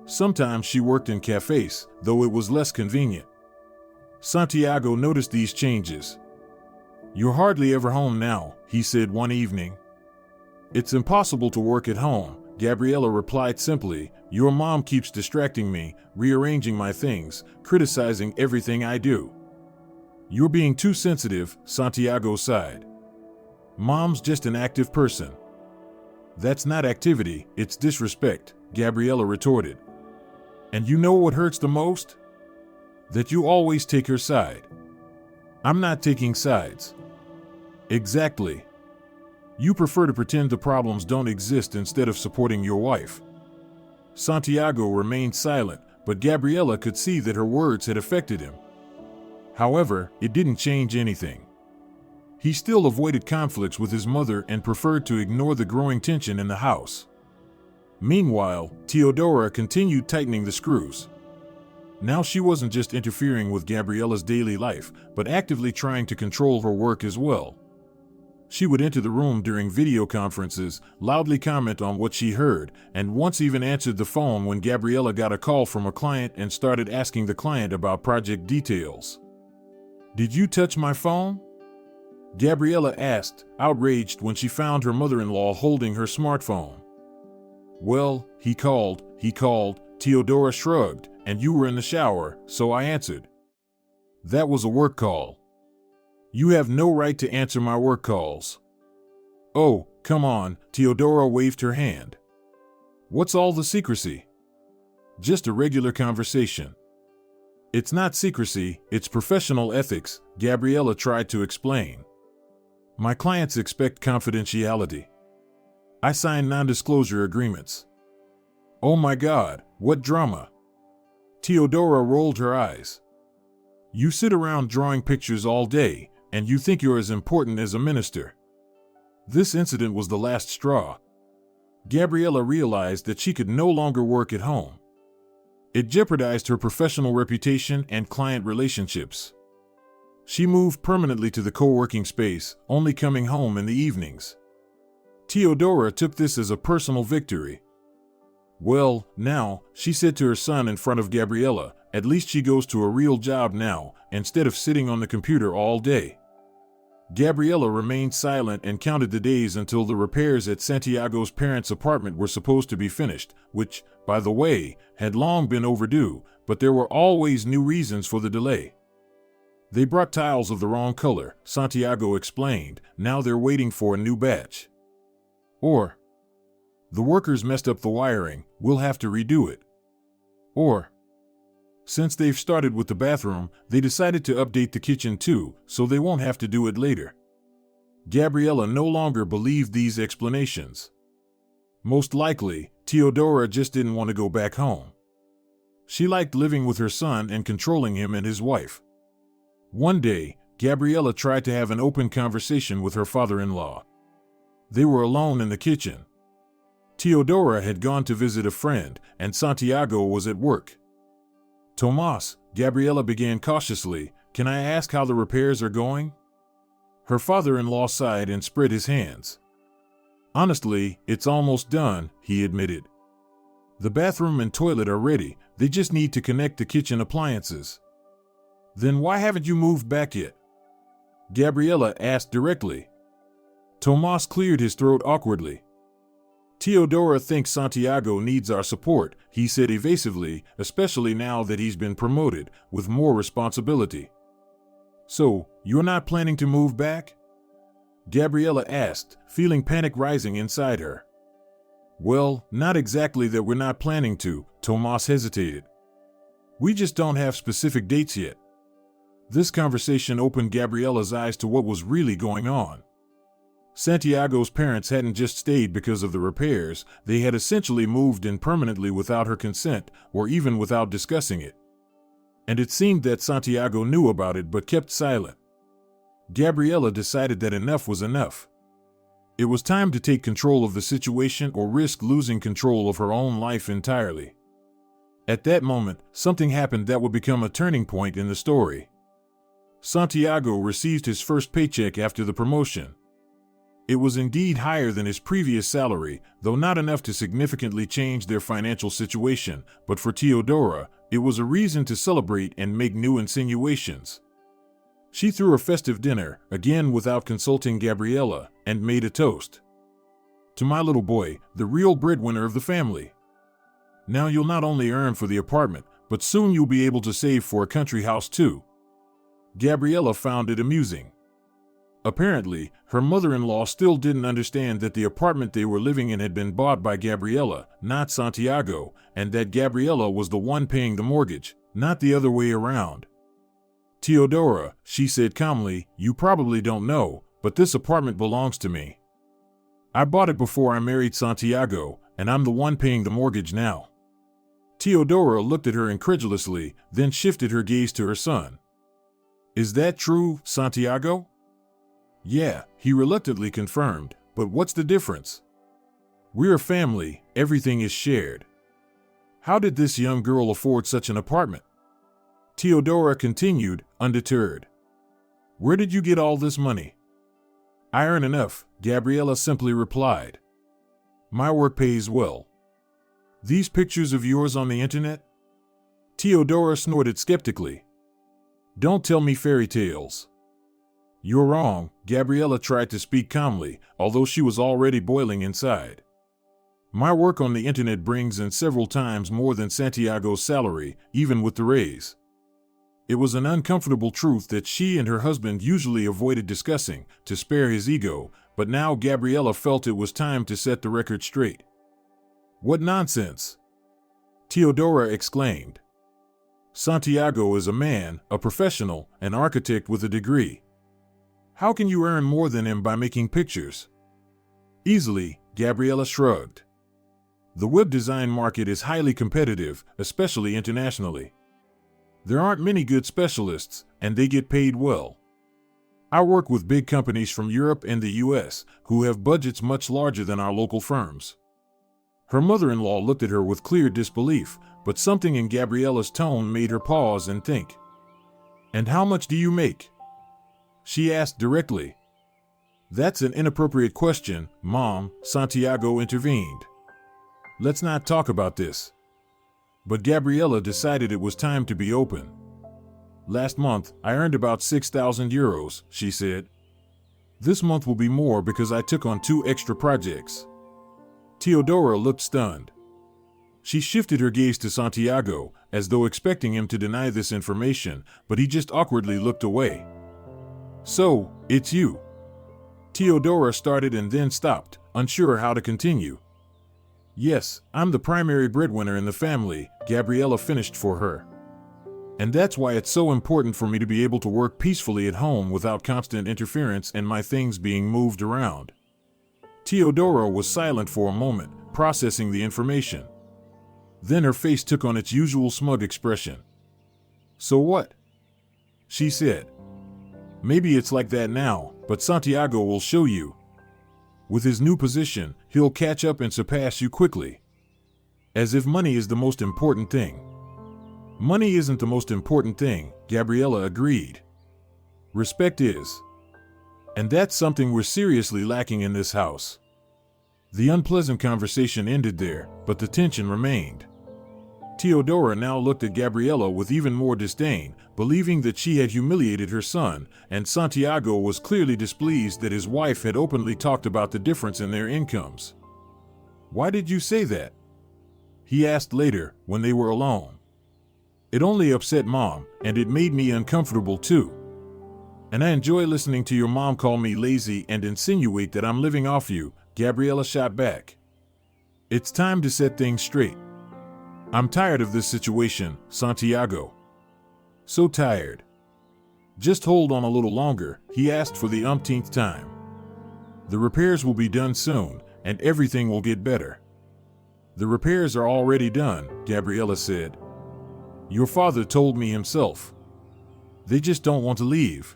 Sometimes she worked in cafes, though it was less convenient. Santiago noticed these changes. You're hardly ever home now, he said one evening. It's impossible to work at home, Gabriella replied simply. Your mom keeps distracting me, rearranging my things, criticizing everything I do. You're being too sensitive, Santiago sighed. Mom's just an active person. That's not activity, it's disrespect, Gabriella retorted. And you know what hurts the most? That you always take her side. I'm not taking sides. Exactly. You prefer to pretend the problems don't exist instead of supporting your wife. Santiago remained silent, but Gabriella could see that her words had affected him. However, it didn't change anything. He still avoided conflicts with his mother and preferred to ignore the growing tension in the house. Meanwhile, Teodora continued tightening the screws. Now she wasn't just interfering with Gabriella's daily life, but actively trying to control her work as well. She would enter the room during video conferences, loudly comment on what she heard, and once even answered the phone when Gabriella got a call from a client and started asking the client about project details. Did you touch my phone? Gabriella asked, outraged when she found her mother-in-law holding her smartphone. Well, he called, Teodora shrugged, and you were in the shower, so I answered. That was a work call. You have no right to answer my work calls. Oh, come on, Teodora waved her hand. What's all the secrecy? Just a regular conversation. It's not secrecy, it's professional ethics, Gabriella tried to explain. My clients expect confidentiality. I sign non-disclosure agreements. Oh my God, what drama! Teodora rolled her eyes. You sit around drawing pictures all day, and you think you're as important as a minister. This incident was the last straw. Gabriella realized that she could no longer work at home. It jeopardized her professional reputation and client relationships. She moved permanently to the co-working space, only coming home in the evenings. Teodora took this as a personal victory. "Well, now," she said to her son in front of Gabriella, "at least she goes to a real job now, instead of sitting on the computer all day." Gabriella remained silent and counted the days until the repairs at Santiago's parents' apartment were supposed to be finished, which, by the way, had long been overdue, but there were always new reasons for the delay. "They brought tiles of the wrong color," Santiago explained. "Now they're waiting for a new batch." Or, "The workers messed up the wiring, we'll have to redo it." Or, "Since they've started with the bathroom, they decided to update the kitchen too, so they won't have to do it later." Gabriella no longer believed these explanations. Most likely, Teodora just didn't want to go back home. She liked living with her son and controlling him and his wife. One day, Gabriella tried to have an open conversation with her father-in-law. They were alone in the kitchen. Teodora had gone to visit a friend, and Santiago was at work. "Tomas," Gabriella began cautiously, "can I ask how the repairs are going?" Her father-in-law sighed and spread his hands. "Honestly, it's almost done," he admitted. "The bathroom and toilet are ready, they just need to connect the kitchen appliances." "Then why haven't you moved back yet?" Gabriella asked directly. Tomas cleared his throat awkwardly. "Teodora thinks Santiago needs our support," he said evasively, "especially now that he's been promoted, with more responsibility." "So, you're not planning to move back?" Gabriella asked, feeling panic rising inside her. "Well, not exactly that we're not planning to," Tomas hesitated. "We just don't have specific dates yet." This conversation opened Gabriella's eyes to what was really going on. Santiago's parents hadn't just stayed because of the repairs, they had essentially moved in permanently without her consent, or even without discussing it. And it seemed that Santiago knew about it but kept silent. Gabriella decided that enough was enough. It was time to take control of the situation or risk losing control of her own life entirely. At that moment, something happened that would become a turning point in the story. Santiago received his first paycheck after the promotion. It was indeed higher than his previous salary, though not enough to significantly change their financial situation, but for Teodora, it was a reason to celebrate and make new insinuations. She threw a festive dinner, again without consulting Gabriella, and made a toast. "To my little boy, the real breadwinner of the family. Now you'll not only earn for the apartment, but soon you'll be able to save for a country house too." Gabriella found it amusing. Apparently, her mother-in-law still didn't understand that the apartment they were living in had been bought by Gabriella, not Santiago, and that Gabriella was the one paying the mortgage, not the other way around. "Teodora," she said calmly, "you probably don't know, but this apartment belongs to me. I bought it before I married Santiago, and I'm the one paying the mortgage now." Teodora looked at her incredulously, then shifted her gaze to her son. "Is that true, Santiago?" "Yeah," he reluctantly confirmed, "but what's the difference? We're a family, everything is shared." "How did this young girl afford such an apartment?" Teodora continued, undeterred. "Where did you get all this money?" "I earn enough," Gabriella simply replied. "My work pays well." "These pictures of yours on the internet?" Teodora snorted skeptically. "Don't tell me fairy tales." "You're wrong," Gabriella tried to speak calmly, although she was already boiling inside. "My work on the internet brings in several times more than Santiago's salary, even with the raise." It was an uncomfortable truth that she and her husband usually avoided discussing, to spare his ego, but now Gabriella felt it was time to set the record straight. "What nonsense!" Teodora exclaimed. "Santiago is a man, a professional, an architect with a degree. How can you earn more than him by making pictures?" "Easily," Gabriella shrugged. "The web design market is highly competitive, especially internationally. There aren't many good specialists, and they get paid well. I work with big companies from Europe and the US who have budgets much larger than our local firms. Her mother-in-law looked at her with clear disbelief, but something in Gabriella's tone made her pause and think. "And how much do you make?" she asked directly. "That's an inappropriate question, Mom," Santiago intervened. "Let's not talk about this." But Gabriella decided it was time to be open. "Last month, I earned about 6,000 euros, she said. "This month will be more because I took on 2 extra projects." Teodora looked stunned. She shifted her gaze to Santiago, as though expecting him to deny this information, but he just awkwardly looked away. "So, it's you." Teodora started and then stopped, unsure how to continue. "Yes, I'm the primary breadwinner in the family," Gabriella finished for her. "And that's why it's so important for me to be able to work peacefully at home without constant interference and my things being moved around." Teodora was silent for a moment, processing the information. Then her face took on its usual smug expression. "So what?" she said. "Maybe it's like that now, but Santiago will show you. With his new position, he'll catch up and surpass you quickly. As if money is the most important thing." "Money isn't the most important thing," Gabriella agreed. "Respect is. And that's something we're seriously lacking in this house." The unpleasant conversation ended there, but the tension remained. Teodora now looked at Gabriella with even more disdain, believing that she had humiliated her son, and Santiago was clearly displeased that his wife had openly talked about the difference in their incomes. "Why did you say that?" he asked later, when they were alone. "It only upset Mom, and it made me uncomfortable too. And I enjoy listening to your mom call me lazy and insinuate that I'm living off you," Gabriella shot back. "It's time to set things straight. I'm tired of this situation, Santiago. So tired." "Just hold on a little longer," he asked for the umpteenth time. "The repairs will be done soon, and everything will get better." "The repairs are already done," Gabriella said. "Your father told me himself. They just don't want to leave."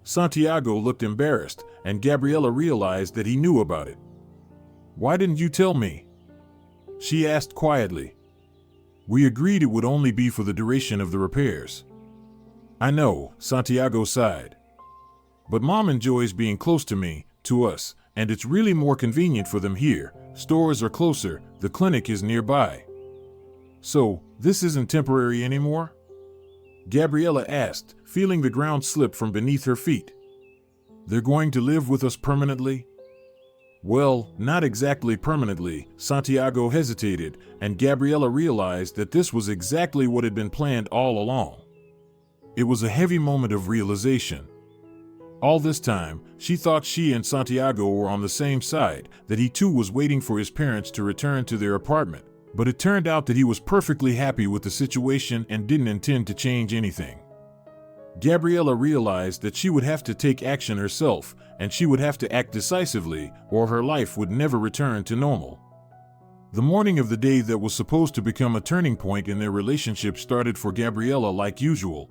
Santiago looked embarrassed, and Gabriella realized that he knew about it. "Why didn't you tell me?" she asked quietly. "We agreed it would only be for the duration of the repairs." "I know," Santiago sighed. "But Mom enjoys being close to me, to us, and it's really more convenient for them here. Stores are closer, the clinic is nearby." "So, this isn't temporary anymore?" Gabriella asked, feeling the ground slip from beneath her feet. "They're going to live with us permanently?" "Well, not exactly permanently," Santiago hesitated, and Gabriella realized that this was exactly what had been planned all along. It was a heavy moment of realization. All this time, she thought she and Santiago were on the same side, that he too was waiting for his parents to return to their apartment, but it turned out that he was perfectly happy with the situation and didn't intend to change anything. Gabriella realized that she would have to take action herself, and she would have to act decisively, or her life would never return to normal. The morning of the day that was supposed to become a turning point in their relationship started for Gabriella like usual.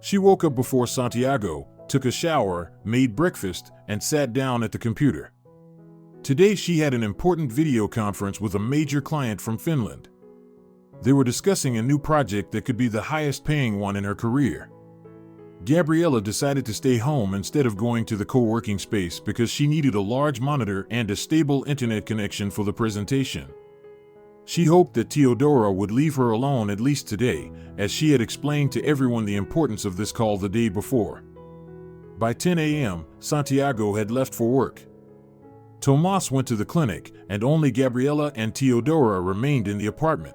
She woke up before Santiago, took a shower, made breakfast, and sat down at the computer. Today she had an important video conference with a major client from Finland. They were discussing a new project that could be the highest paying one in her career. Gabriella decided to stay home instead of going to the co-working space because she needed a large monitor and a stable internet connection for the presentation. She hoped that Teodora would leave her alone at least today, as she had explained to everyone the importance of this call the day before. By 10 a.m., Santiago had left for work. Tomas went to the clinic, and only Gabriella and Teodora remained in the apartment.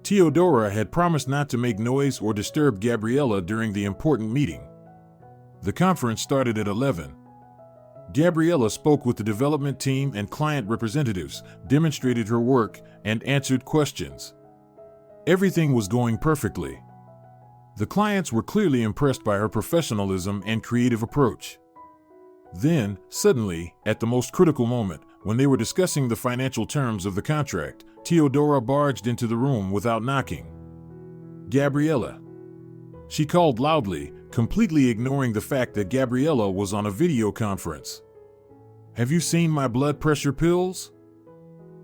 Teodora had promised not to make noise or disturb Gabriella during the important meeting. The conference started at 11. Gabriella spoke with the development team and client representatives, demonstrated her work, and answered questions. Everything was going perfectly. The clients were clearly impressed by her professionalism and creative approach. Then, suddenly, at the most critical moment, when they were discussing the financial terms of the contract, Teodora barged into the room without knocking. "Gabriella," she called loudly, completely ignoring the fact that Gabriella was on a video conference. "Have you seen my blood pressure pills?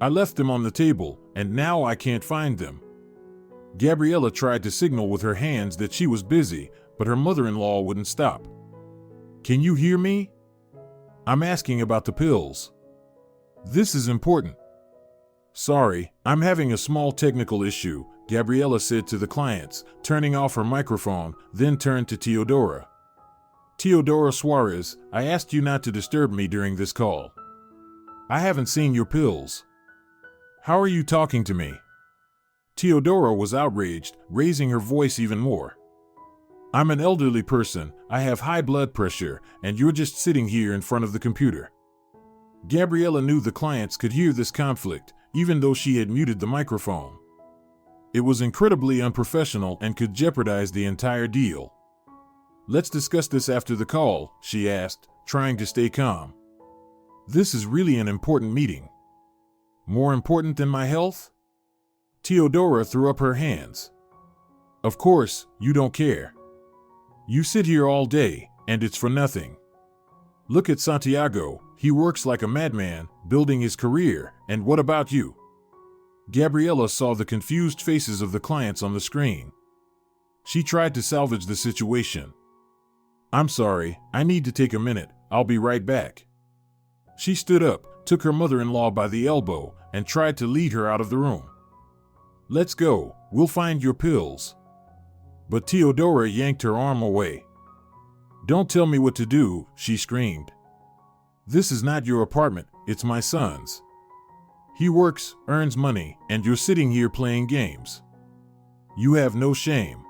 I left them on the table, and now I can't find them." Gabriella tried to signal with her hands that she was busy, but her mother-in-law wouldn't stop. "Can you hear me? I'm asking about the pills. This is important." "Sorry, I'm having a small technical issue," Gabriella said to the clients, turning off her microphone, then turned to Teodora. "Teodora Suarez, I asked you not to disturb me during this call. I haven't seen your pills. How are you talking to me?" Teodora was outraged, raising her voice even more. "I'm an elderly person, I have high blood pressure, and you're just sitting here in front of the computer." Gabriella knew the clients could hear this conflict, even though she had muted the microphone. It was incredibly unprofessional and could jeopardize the entire deal. "Let's discuss this after the call," she asked, trying to stay calm. "This is really an important meeting." "More important than my health?" Teodora threw up her hands. "Of course, you don't care. You sit here all day, and it's for nothing. Look at Santiago, he works like a madman, building his career, and what about you?" Gabriella saw the confused faces of the clients on the screen. She tried to salvage the situation. "I'm sorry, I need to take a minute, I'll be right back." She stood up, took her mother-in-law by the elbow, and tried to lead her out of the room. "Let's go, we'll find your pills." But Teodora yanked her arm away. "Don't tell me what to do," she screamed. "This is not your apartment, it's my son's. He works, earns money, and you're sitting here playing games. You have no shame."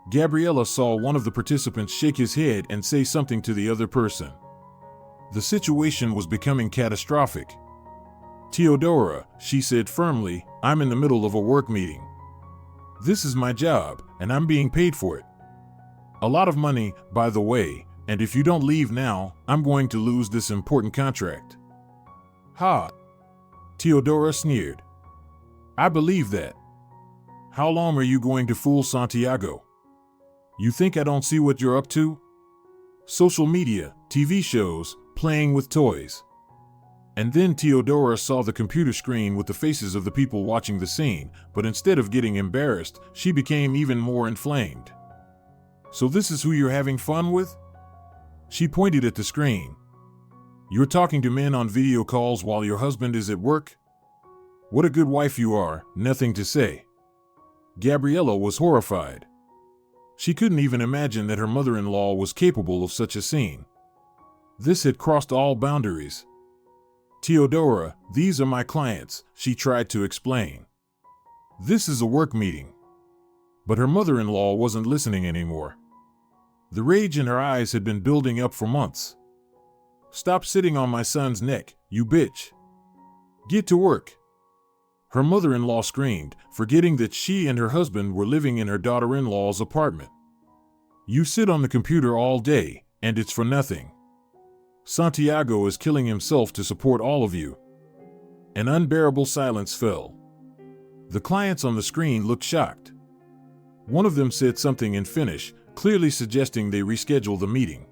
Gabriella saw one of the participants shake his head and say something to the other person. The situation was becoming catastrophic. "Teodora," she said firmly, "I'm in the middle of a work meeting. This is my job, and I'm being paid for it. A lot of money, by the way, and if you don't leave now, I'm going to lose this important contract." "Ha!" Teodora sneered. "I believe that. How long are you going to fool Santiago? You think I don't see what you're up to? Social media, TV shows, playing with toys." And then Teodora saw the computer screen with the faces of the people watching the scene, but instead of getting embarrassed, she became even more inflamed. "So this is who you're having fun with?" She pointed at the screen. "You're talking to men on video calls while your husband is at work? What a good wife you are, nothing to say." Gabriella was horrified. She couldn't even imagine that her mother-in-law was capable of such a scene. This had crossed all boundaries. "Teodora, these are my clients," she tried to explain. "This is a work meeting." But her mother-in-law wasn't listening anymore. The rage in her eyes had been building up for months. "Stop sitting on my son's neck, you bitch. Get to work." Her mother-in-law screamed, forgetting that she and her husband were living in her daughter-in-law's apartment. "You sit on the computer all day, and it's for nothing. Santiago is killing himself to support all of you." An unbearable silence fell. The clients on the screen looked shocked. One of them said something in Finnish, clearly suggesting they reschedule the meeting.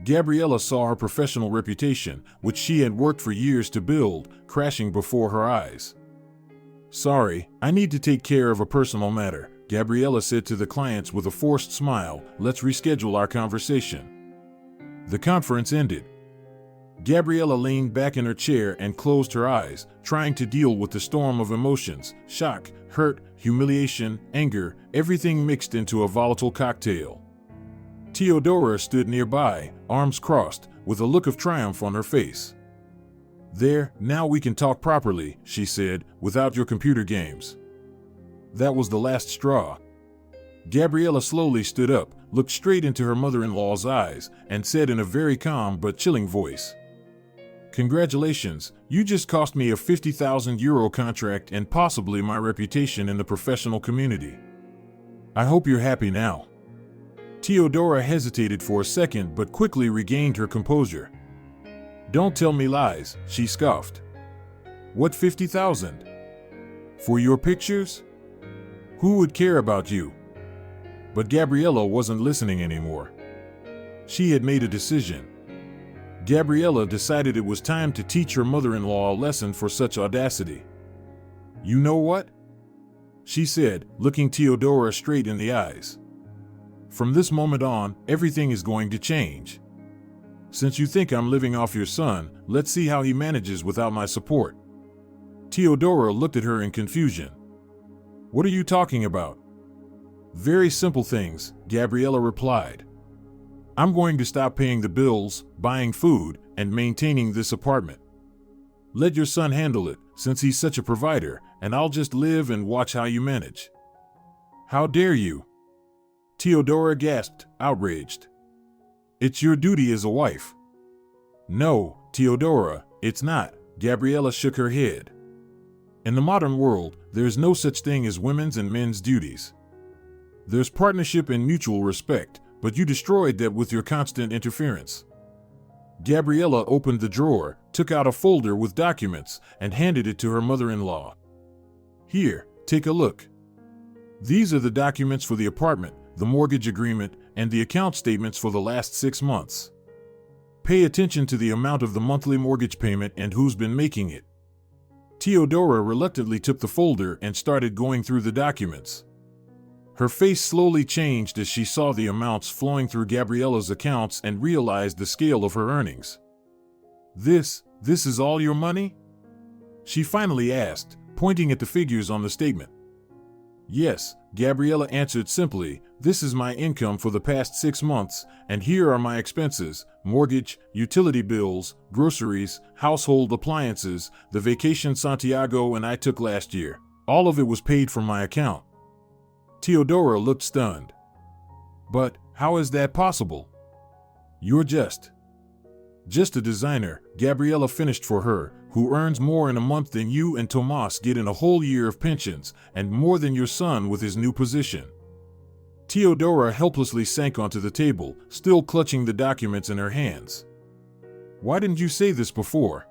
Gabriella saw her professional reputation, which she had worked for years to build, crashing before her eyes. "Sorry, I need to take care of a personal matter," Gabriella said to the clients with a forced smile. "Let's reschedule our conversation." The conference ended. Gabriella leaned back in her chair and closed her eyes, trying to deal with the storm of emotions: shock, hurt, humiliation, anger, everything mixed into a volatile cocktail. Teodora stood nearby, arms crossed, with a look of triumph on her face. "There, now we can talk properly," she said, "without your computer games." That was the last straw. Gabriella slowly stood up, looked straight into her mother-in-law's eyes, and said in a very calm but chilling voice, "Congratulations, you just cost me a €50,000 contract and possibly my reputation in the professional community. I hope you're happy now." Teodora hesitated for a second but quickly regained her composure. "Don't tell me lies," she scoffed. "What 50,000? For your pictures? Who would care about you?" But Gabriella wasn't listening anymore. She had made a decision. Gabriella decided it was time to teach her mother-in-law a lesson for such audacity. "You know what?" she said, looking Teodora straight in the eyes. "From this moment on, everything is going to change. Since you think I'm living off your son, let's see how he manages without my support." Teodora looked at her in confusion. "What are you talking about?" "Very simple things," Gabriella replied. "I'm going to stop paying the bills, buying food, and maintaining this apartment. Let your son handle it, since he's such a provider, and I'll just live and watch how you manage." "How dare you?" Teodora gasped, outraged. "It's your duty as a wife." "No, Teodora, it's not," Gabriella shook her head. "In the modern world, there's no such thing as women's and men's duties. There's partnership and mutual respect, but you destroyed that with your constant interference." Gabriella opened the drawer, took out a folder with documents, and handed it to her mother-in-law. "Here, take a look. These are the documents for the apartment, the mortgage agreement, and the account statements for the last 6 months. Pay attention to the amount of the monthly mortgage payment and who's been making it." Teodora reluctantly took the folder and started going through the documents. Her face slowly changed as she saw the amounts flowing through Gabriella's accounts and realized the scale of her earnings. This is all your money?" she finally asked, pointing at the figures on the statement. "Yes," Gabriella answered simply, "this is my income for the past 6 months, and here are my expenses: mortgage, utility bills, groceries, household appliances, the vacation Santiago and I took last year. All of it was paid from my account." Teodora looked stunned. "But how is that possible? You're just a designer," Gabriella finished for her, "who earns more in a month than you and Tomas get in a whole year of pensions, and more than your son with his new position." Teodora helplessly sank onto the table, still clutching the documents in her hands. "Why didn't you say this before?"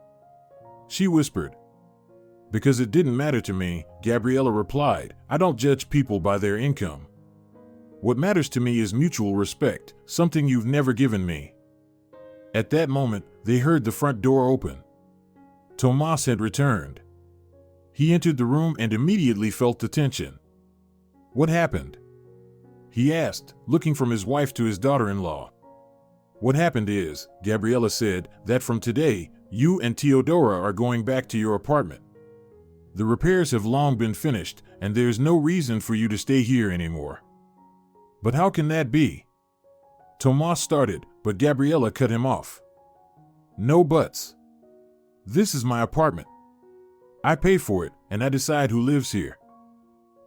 she whispered. "Because it didn't matter to me," Gabriella replied. "I don't judge people by their income. What matters to me is mutual respect, something you've never given me." At that moment, they heard the front door open. Tomas had returned. He entered the room and immediately felt the tension. "What happened?" he asked, looking from his wife to his daughter-in-law. "What happened is," Gabriella said, "that from today, you and Teodora are going back to your apartment. The repairs have long been finished, and there's no reason for you to stay here anymore." "But how can that be?" Tomas started, but Gabriella cut him off. "No buts. This is my apartment. I pay for it, and I decide who lives here.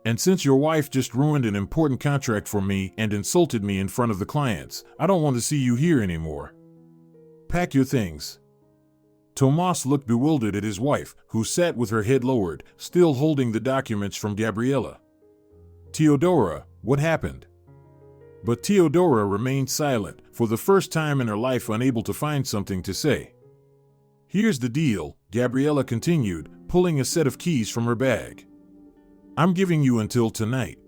And since your wife just ruined an important contract for me and insulted me in front of the clients, I don't want to see you here anymore. Pack your things." Tomas looked bewildered at his wife, who sat with her head lowered, still holding the documents from Gabriella. "Teodora, what happened?" But Teodora remained silent, for the first time in her life unable to find something to say. "Here's the deal," Gabriella continued, pulling a set of keys from her bag. "I'm giving you until tonight.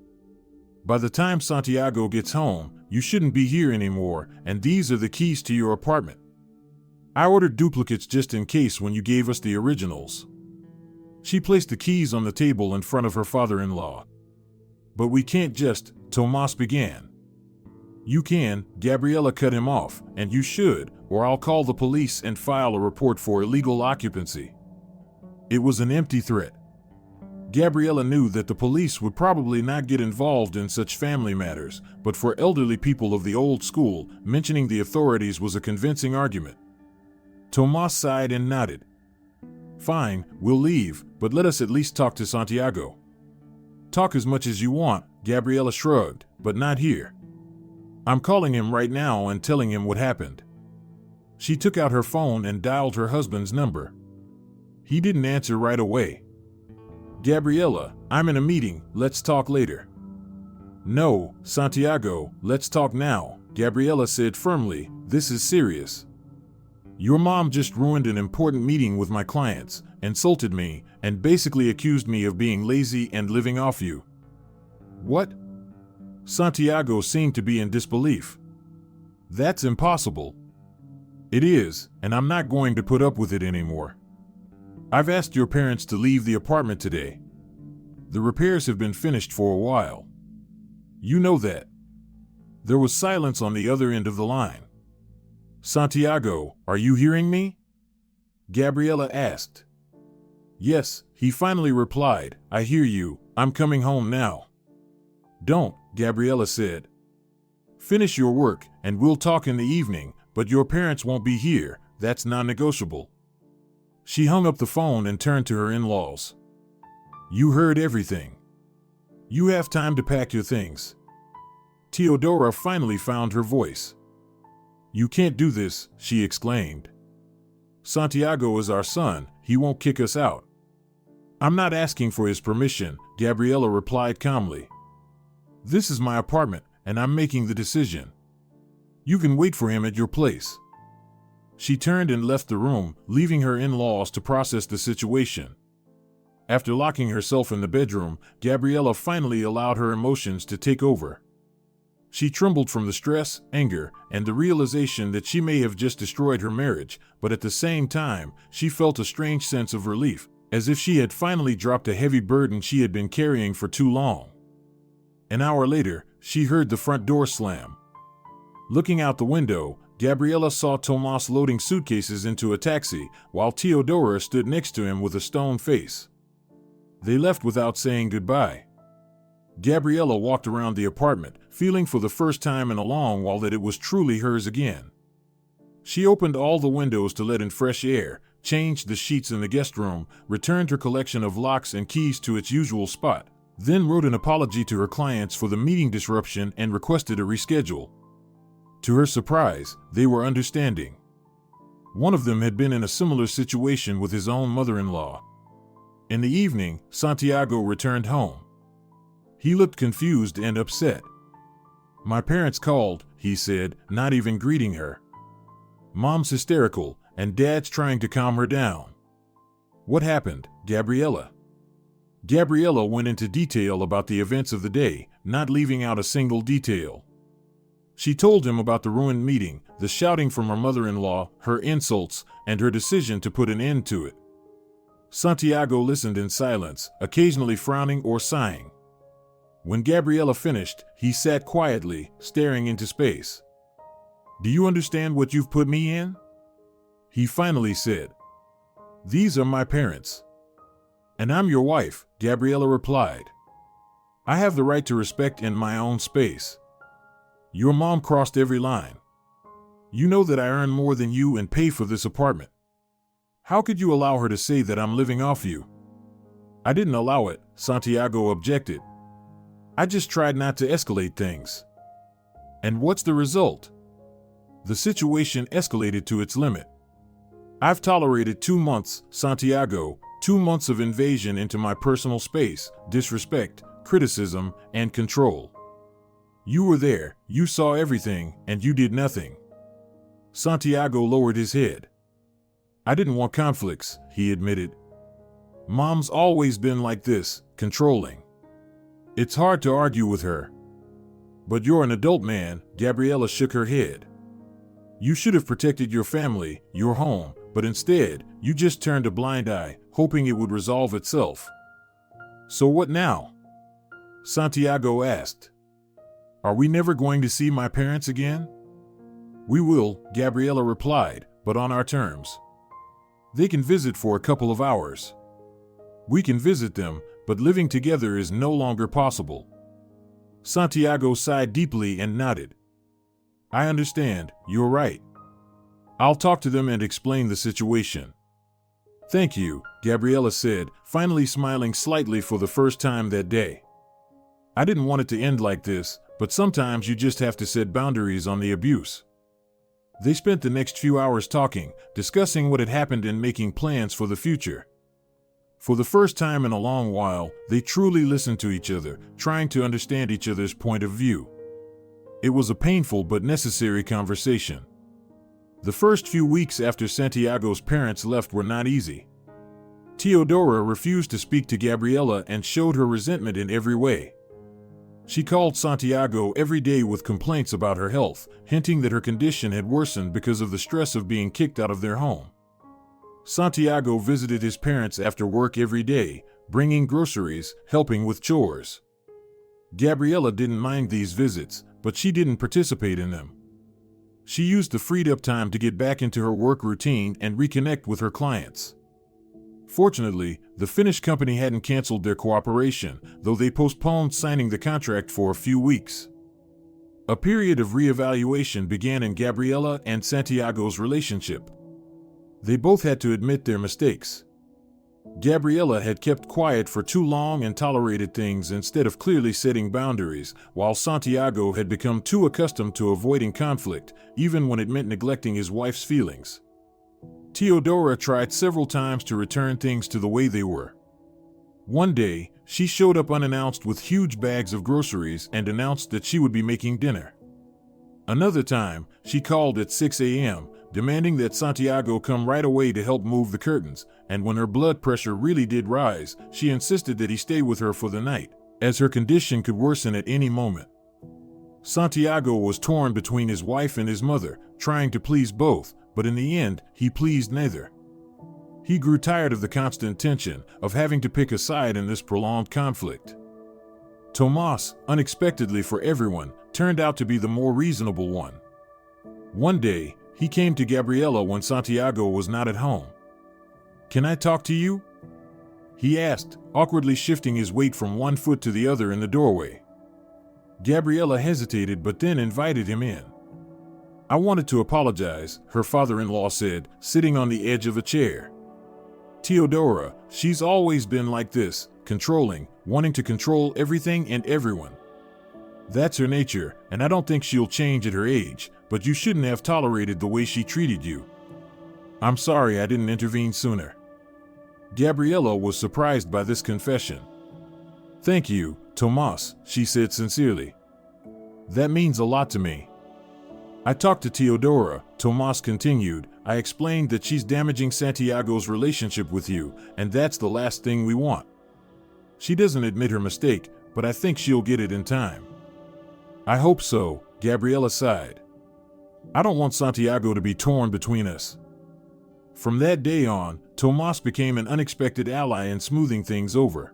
By the time Santiago gets home, you shouldn't be here anymore, and these are the keys to your apartment. I ordered duplicates just in case when you gave us the originals." She placed the keys on the table in front of her father-in-law. "But we can't just," Tomas began. "You can," Gabriella cut him off, "and you should, or I'll call the police and file a report for illegal occupancy." It was an empty threat. Gabriella knew that the police would probably not get involved in such family matters, but for elderly people of the old school, mentioning the authorities was a convincing argument. Tomas sighed and nodded. "Fine, we'll leave, but let us at least talk to Santiago." "Talk as much as you want," Gabriella shrugged, "but not here. I'm calling him right now and telling him what happened." She took out her phone and dialed her husband's number. He didn't answer right away. "Gabriella, I'm in a meeting, let's talk later." "No, Santiago, let's talk now," Gabriella said firmly. "This is serious. Your mom just ruined an important meeting with my clients, insulted me, and basically accused me of being lazy and living off you." "What?" Santiago seemed to be in disbelief. That's impossible. It is, and I'm not going to put up with it anymore. I've asked your parents to leave the apartment today. The repairs have been finished for a while. You know that. There was silence on the other end of the line. Santiago, are you hearing me? Gabriella asked. Yes, he finally replied, I hear you, I'm coming home now. Don't, Gabriella said. Finish your work, and we'll talk in the evening, but your parents won't be here, that's non-negotiable. She hung up the phone and turned to her in-laws. You heard everything. You have time to pack your things. Teodora finally found her voice. You can't do this, she exclaimed. Santiago is our son, he won't kick us out. I'm not asking for his permission, Gabriella replied calmly. This is my apartment, and I'm making the decision. You can wait for him at your place. She turned and left the room, leaving her in-laws to process the situation. After locking herself in the bedroom, Gabriella finally allowed her emotions to take over. She trembled from the stress, anger, and the realization that she may have just destroyed her marriage, but at the same time, she felt a strange sense of relief, as if she had finally dropped a heavy burden she had been carrying for too long. An hour later, she heard the front door slam. Looking out the window, Gabriella saw Tomas loading suitcases into a taxi, while Teodora stood next to him with a stone face. They left without saying goodbye. Gabriella walked around the apartment, feeling for the first time in a long while that it was truly hers again. She opened all the windows to let in fresh air, changed the sheets in the guest room, returned her collection of locks and keys to its usual spot, then wrote an apology to her clients for the meeting disruption and requested a reschedule. To her surprise, they were understanding. One of them had been in a similar situation with his own mother-in-law. In the evening, Santiago returned home. He looked confused and upset. My parents called, he said, not even greeting her. Mom's hysterical, and Dad's trying to calm her down. What happened, Gabriella? Gabriella went into detail about the events of the day, not leaving out a single detail. She told him about the ruined meeting, the shouting from her mother-in-law, her insults, and her decision to put an end to it. Santiago listened in silence, occasionally frowning or sighing. When Gabriella finished, he sat quietly, staring into space. Do you understand what you've put me in? He finally said. These are my parents. And I'm your wife, Gabriella replied. I have the right to respect in my own space. Your mom crossed every line. You know that I earn more than you and pay for this apartment. How could you allow her to say that I'm living off you? I didn't allow it, Santiago objected. I just tried not to escalate things. And what's the result? The situation escalated to its limit. I've tolerated 2 months, Santiago, 2 months of invasion into my personal space, disrespect, criticism, and control. You were there, you saw everything, and you did nothing. Santiago lowered his head. I didn't want conflicts, he admitted. Mom's always been like this, controlling. It's hard to argue with her. But you're an adult man, Gabriella shook her head. You should have protected your family, your home, but instead, you just turned a blind eye, hoping it would resolve itself. So what now? Santiago asked. Are we never going to see my parents again? We will, Gabriella replied, but on our terms. They can visit for a couple of hours. We can visit them, but living together is no longer possible. Santiago sighed deeply and nodded. I understand, you're right. I'll talk to them and explain the situation. Thank you, Gabriella said, finally smiling slightly for the first time that day. I didn't want it to end like this, but sometimes you just have to set boundaries on the abuse. They spent the next few hours talking, discussing what had happened and making plans for the future. For the first time in a long while, they truly listened to each other, trying to understand each other's point of view. It was a painful but necessary conversation. The first few weeks after Santiago's parents left were not easy. Teodora refused to speak to Gabriella and showed her resentment in every way. She called Santiago every day with complaints about her health, hinting that her condition had worsened because of the stress of being kicked out of their home. Santiago visited his parents after work every day, bringing groceries, helping with chores. Gabriella didn't mind these visits, but she didn't participate in them. She used the freed up time to get back into her work routine and reconnect with her clients. Fortunately, the Finnish company hadn't canceled their cooperation, though they postponed signing the contract for a few weeks. A period of reevaluation began in Gabriella and Santiago's relationship. They both had to admit their mistakes. Gabriella had kept quiet for too long and tolerated things instead of clearly setting boundaries, while Santiago had become too accustomed to avoiding conflict, even when it meant neglecting his wife's feelings. Teodora tried several times to return things to the way they were. One day, she showed up unannounced with huge bags of groceries and announced that she would be making dinner. Another time, she called at 6 a.m., demanding that Santiago come right away to help move the curtains, and when her blood pressure really did rise, she insisted that he stay with her for the night, as her condition could worsen at any moment. Santiago was torn between his wife and his mother, trying to please both, but in the end, he pleased neither. He grew tired of the constant tension, of having to pick a side in this prolonged conflict. Tomas, unexpectedly for everyone, turned out to be the more reasonable one. One day, he came to Gabriella when Santiago was not at home. "Can I talk to you?" he asked, awkwardly shifting his weight from one foot to the other in the doorway. Gabriella hesitated but then invited him in. "I wanted to apologize," her father-in-law said, sitting on the edge of a chair. "Teodora, she's always been like this, controlling, wanting to control everything and everyone. That's her nature, and I don't think she'll change at her age, but you shouldn't have tolerated the way she treated you. I'm sorry I didn't intervene sooner." Gabriella was surprised by this confession. "Thank you, Tomas," she said sincerely. "That means a lot to me." "I talked to Teodora," Tomas continued. "I explained that she's damaging Santiago's relationship with you, and that's the last thing we want. She doesn't admit her mistake, but I think she'll get it in time." "I hope so," Gabriella sighed. "I don't want Santiago to be torn between us." From that day on, Tomas became an unexpected ally in smoothing things over.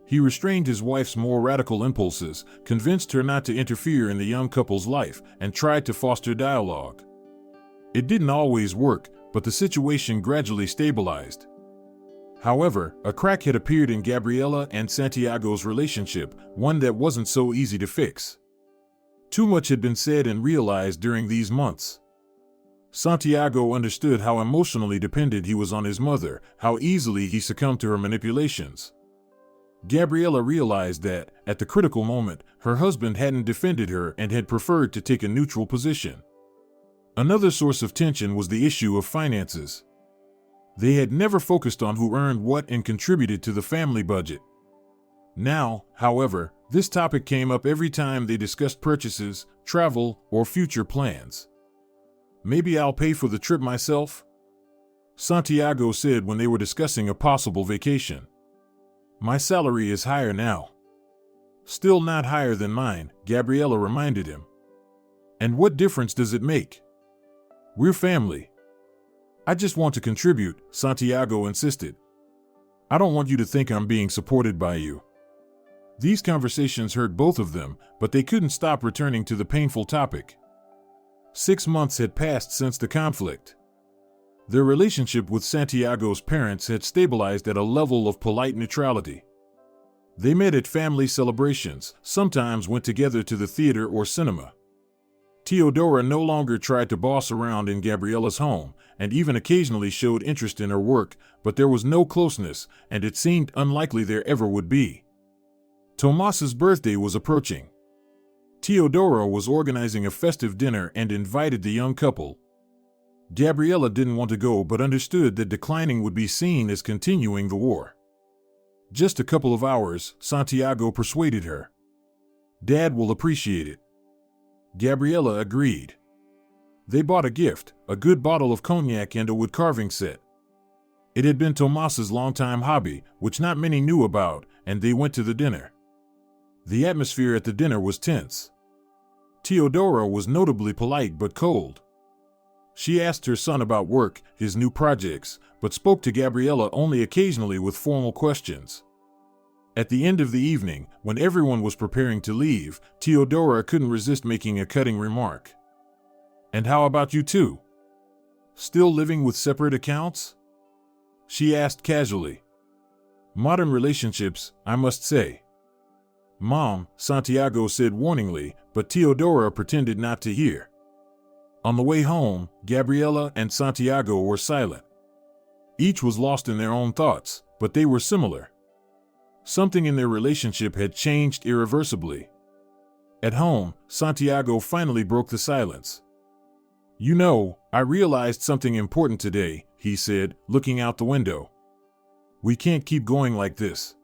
He restrained his wife's more radical impulses, convinced her not to interfere in the young couple's life, and tried to foster dialogue. It didn't always work, but the situation gradually stabilized. However, a crack had appeared in Gabriella and Santiago's relationship, one that wasn't so easy to fix. Too much had been said and realized during these months. Santiago understood how emotionally dependent he was on his mother, how easily he succumbed to her manipulations. Gabriella realized that, at the critical moment, her husband hadn't defended her and had preferred to take a neutral position. Another source of tension was the issue of finances. They had never focused on who earned what and contributed to the family budget. Now, however, this topic came up every time they discussed purchases, travel, or future plans. "Maybe I'll pay for the trip myself," Santiago said when they were discussing a possible vacation. "My salary is higher now." "Still not higher than mine," Gabriella reminded him. "And what difference does it make? We're family." "I just want to contribute," Santiago insisted. "I don't want you to think I'm being supported by you." These conversations hurt both of them, but they couldn't stop returning to the painful topic. 6 months had passed since the conflict. Their relationship with Santiago's parents had stabilized at a level of polite neutrality. They met at family celebrations, sometimes went together to the theater or cinema. Teodora no longer tried to boss around in Gabriella's home, and even occasionally showed interest in her work, but there was no closeness, and it seemed unlikely there ever would be. Tomas's birthday was approaching. Teodora was organizing a festive dinner and invited the young couple. Gabriella didn't want to go but understood that declining would be seen as continuing the war. "Just a couple of hours," Santiago persuaded her. "Dad will appreciate it." Gabriella agreed. They bought a gift, a good bottle of cognac and a wood carving set. It had been Tomas's longtime hobby, which not many knew about, and they went to the dinner. The atmosphere at the dinner was tense. Teodora was notably polite but cold. She asked her son about work, his new projects, but spoke to Gabriella only occasionally with formal questions. At the end of the evening, when everyone was preparing to leave, Teodora couldn't resist making a cutting remark. "And how about you two? Still living with separate accounts?" she asked casually. "Modern relationships, I must say." "Mom," Santiago said warningly, but Teodora pretended not to hear. On the way home, Gabriella and Santiago were silent. Each was lost in their own thoughts, but they were similar. Something in their relationship had changed irreversibly. At home, Santiago finally broke the silence. "You know, I realized something important today," he said, looking out the window. "We can't keep going like this.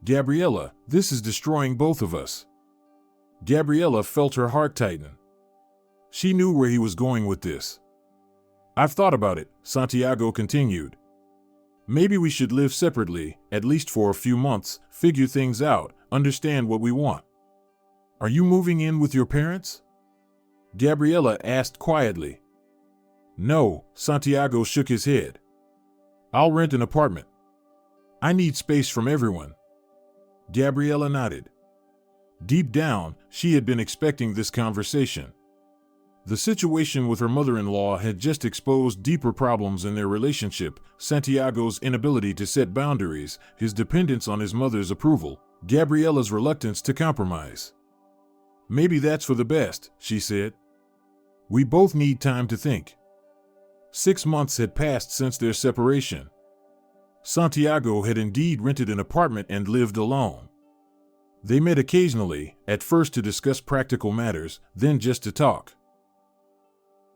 Gabriella, this is destroying both of us." Gabriella felt her heart tighten. She knew where he was going with this. "I've thought about it," Santiago continued. "Maybe we should live separately, at least for a few months, figure things out, understand what we want." "Are you moving in with your parents?" Gabriella asked quietly. "No," Santiago shook his head. "I'll rent an apartment. I need space from everyone." Gabriella nodded. Deep down, she had been expecting this conversation. The situation with her mother-in-law had just exposed deeper problems in their relationship: Santiago's inability to set boundaries, his dependence on his mother's approval, Gabriella's reluctance to compromise. "Maybe that's for the best," she said. "We both need time to think." 6 months had passed since their separation. Santiago had indeed rented an apartment and lived alone. They met occasionally, at first to discuss practical matters, then just to talk.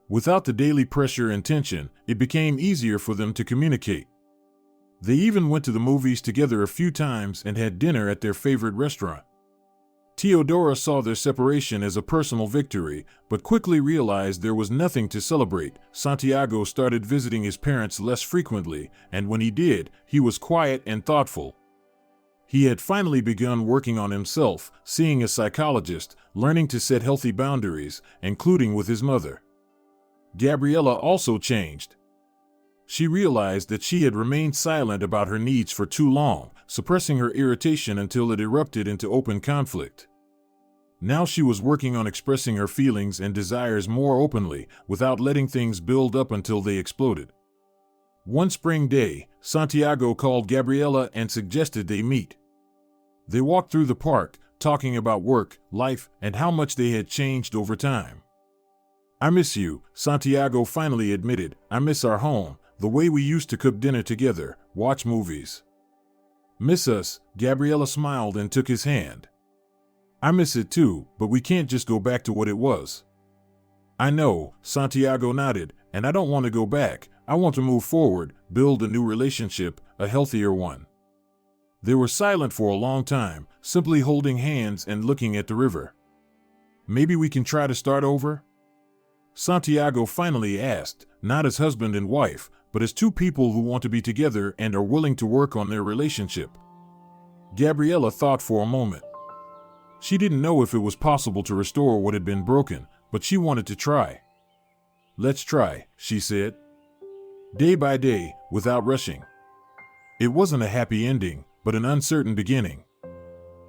Without the daily pressure and tension, it became easier for them to communicate. They even went to the movies together a few times and had dinner at their favorite restaurant. Teodora saw their separation as a personal victory, but quickly realized there was nothing to celebrate. Santiago started visiting his parents less frequently, and when he did, he was quiet and thoughtful. He had finally begun working on himself, seeing a psychologist, learning to set healthy boundaries, including with his mother. Gabriella also changed. She realized that she had remained silent about her needs for too long, suppressing her irritation until it erupted into open conflict. Now she was working on expressing her feelings and desires more openly, without letting things build up until they exploded. One spring day, Santiago called Gabriella and suggested they meet. They walked through the park, talking about work, life, and how much they had changed over time. "I miss you," Santiago finally admitted. "I miss our home, the way we used to cook dinner together, watch movies." "Miss us?" Gabriella smiled and took his hand. "I miss it too, but we can't just go back to what it was." "I know," Santiago nodded, "and I don't want to go back. I want to move forward, build a new relationship, a healthier one." They were silent for a long time, simply holding hands and looking at the river. "Maybe we can try to start over?" Santiago finally asked, not as husband and wife, but as two people who want to be together and are willing to work on their relationship. Gabriella thought for a moment. She didn't know if it was possible to restore what had been broken, but she wanted to try. "Let's try," she said. Day by day, without rushing. It wasn't a happy ending, but an uncertain beginning.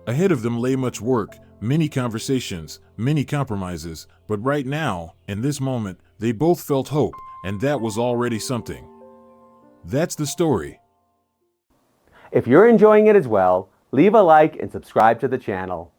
Ahead of them lay much work, many conversations, many compromises, but right now, in this moment, they both felt hope, and that was already something. That's the story. If you're enjoying it as well, leave a like and subscribe to the channel.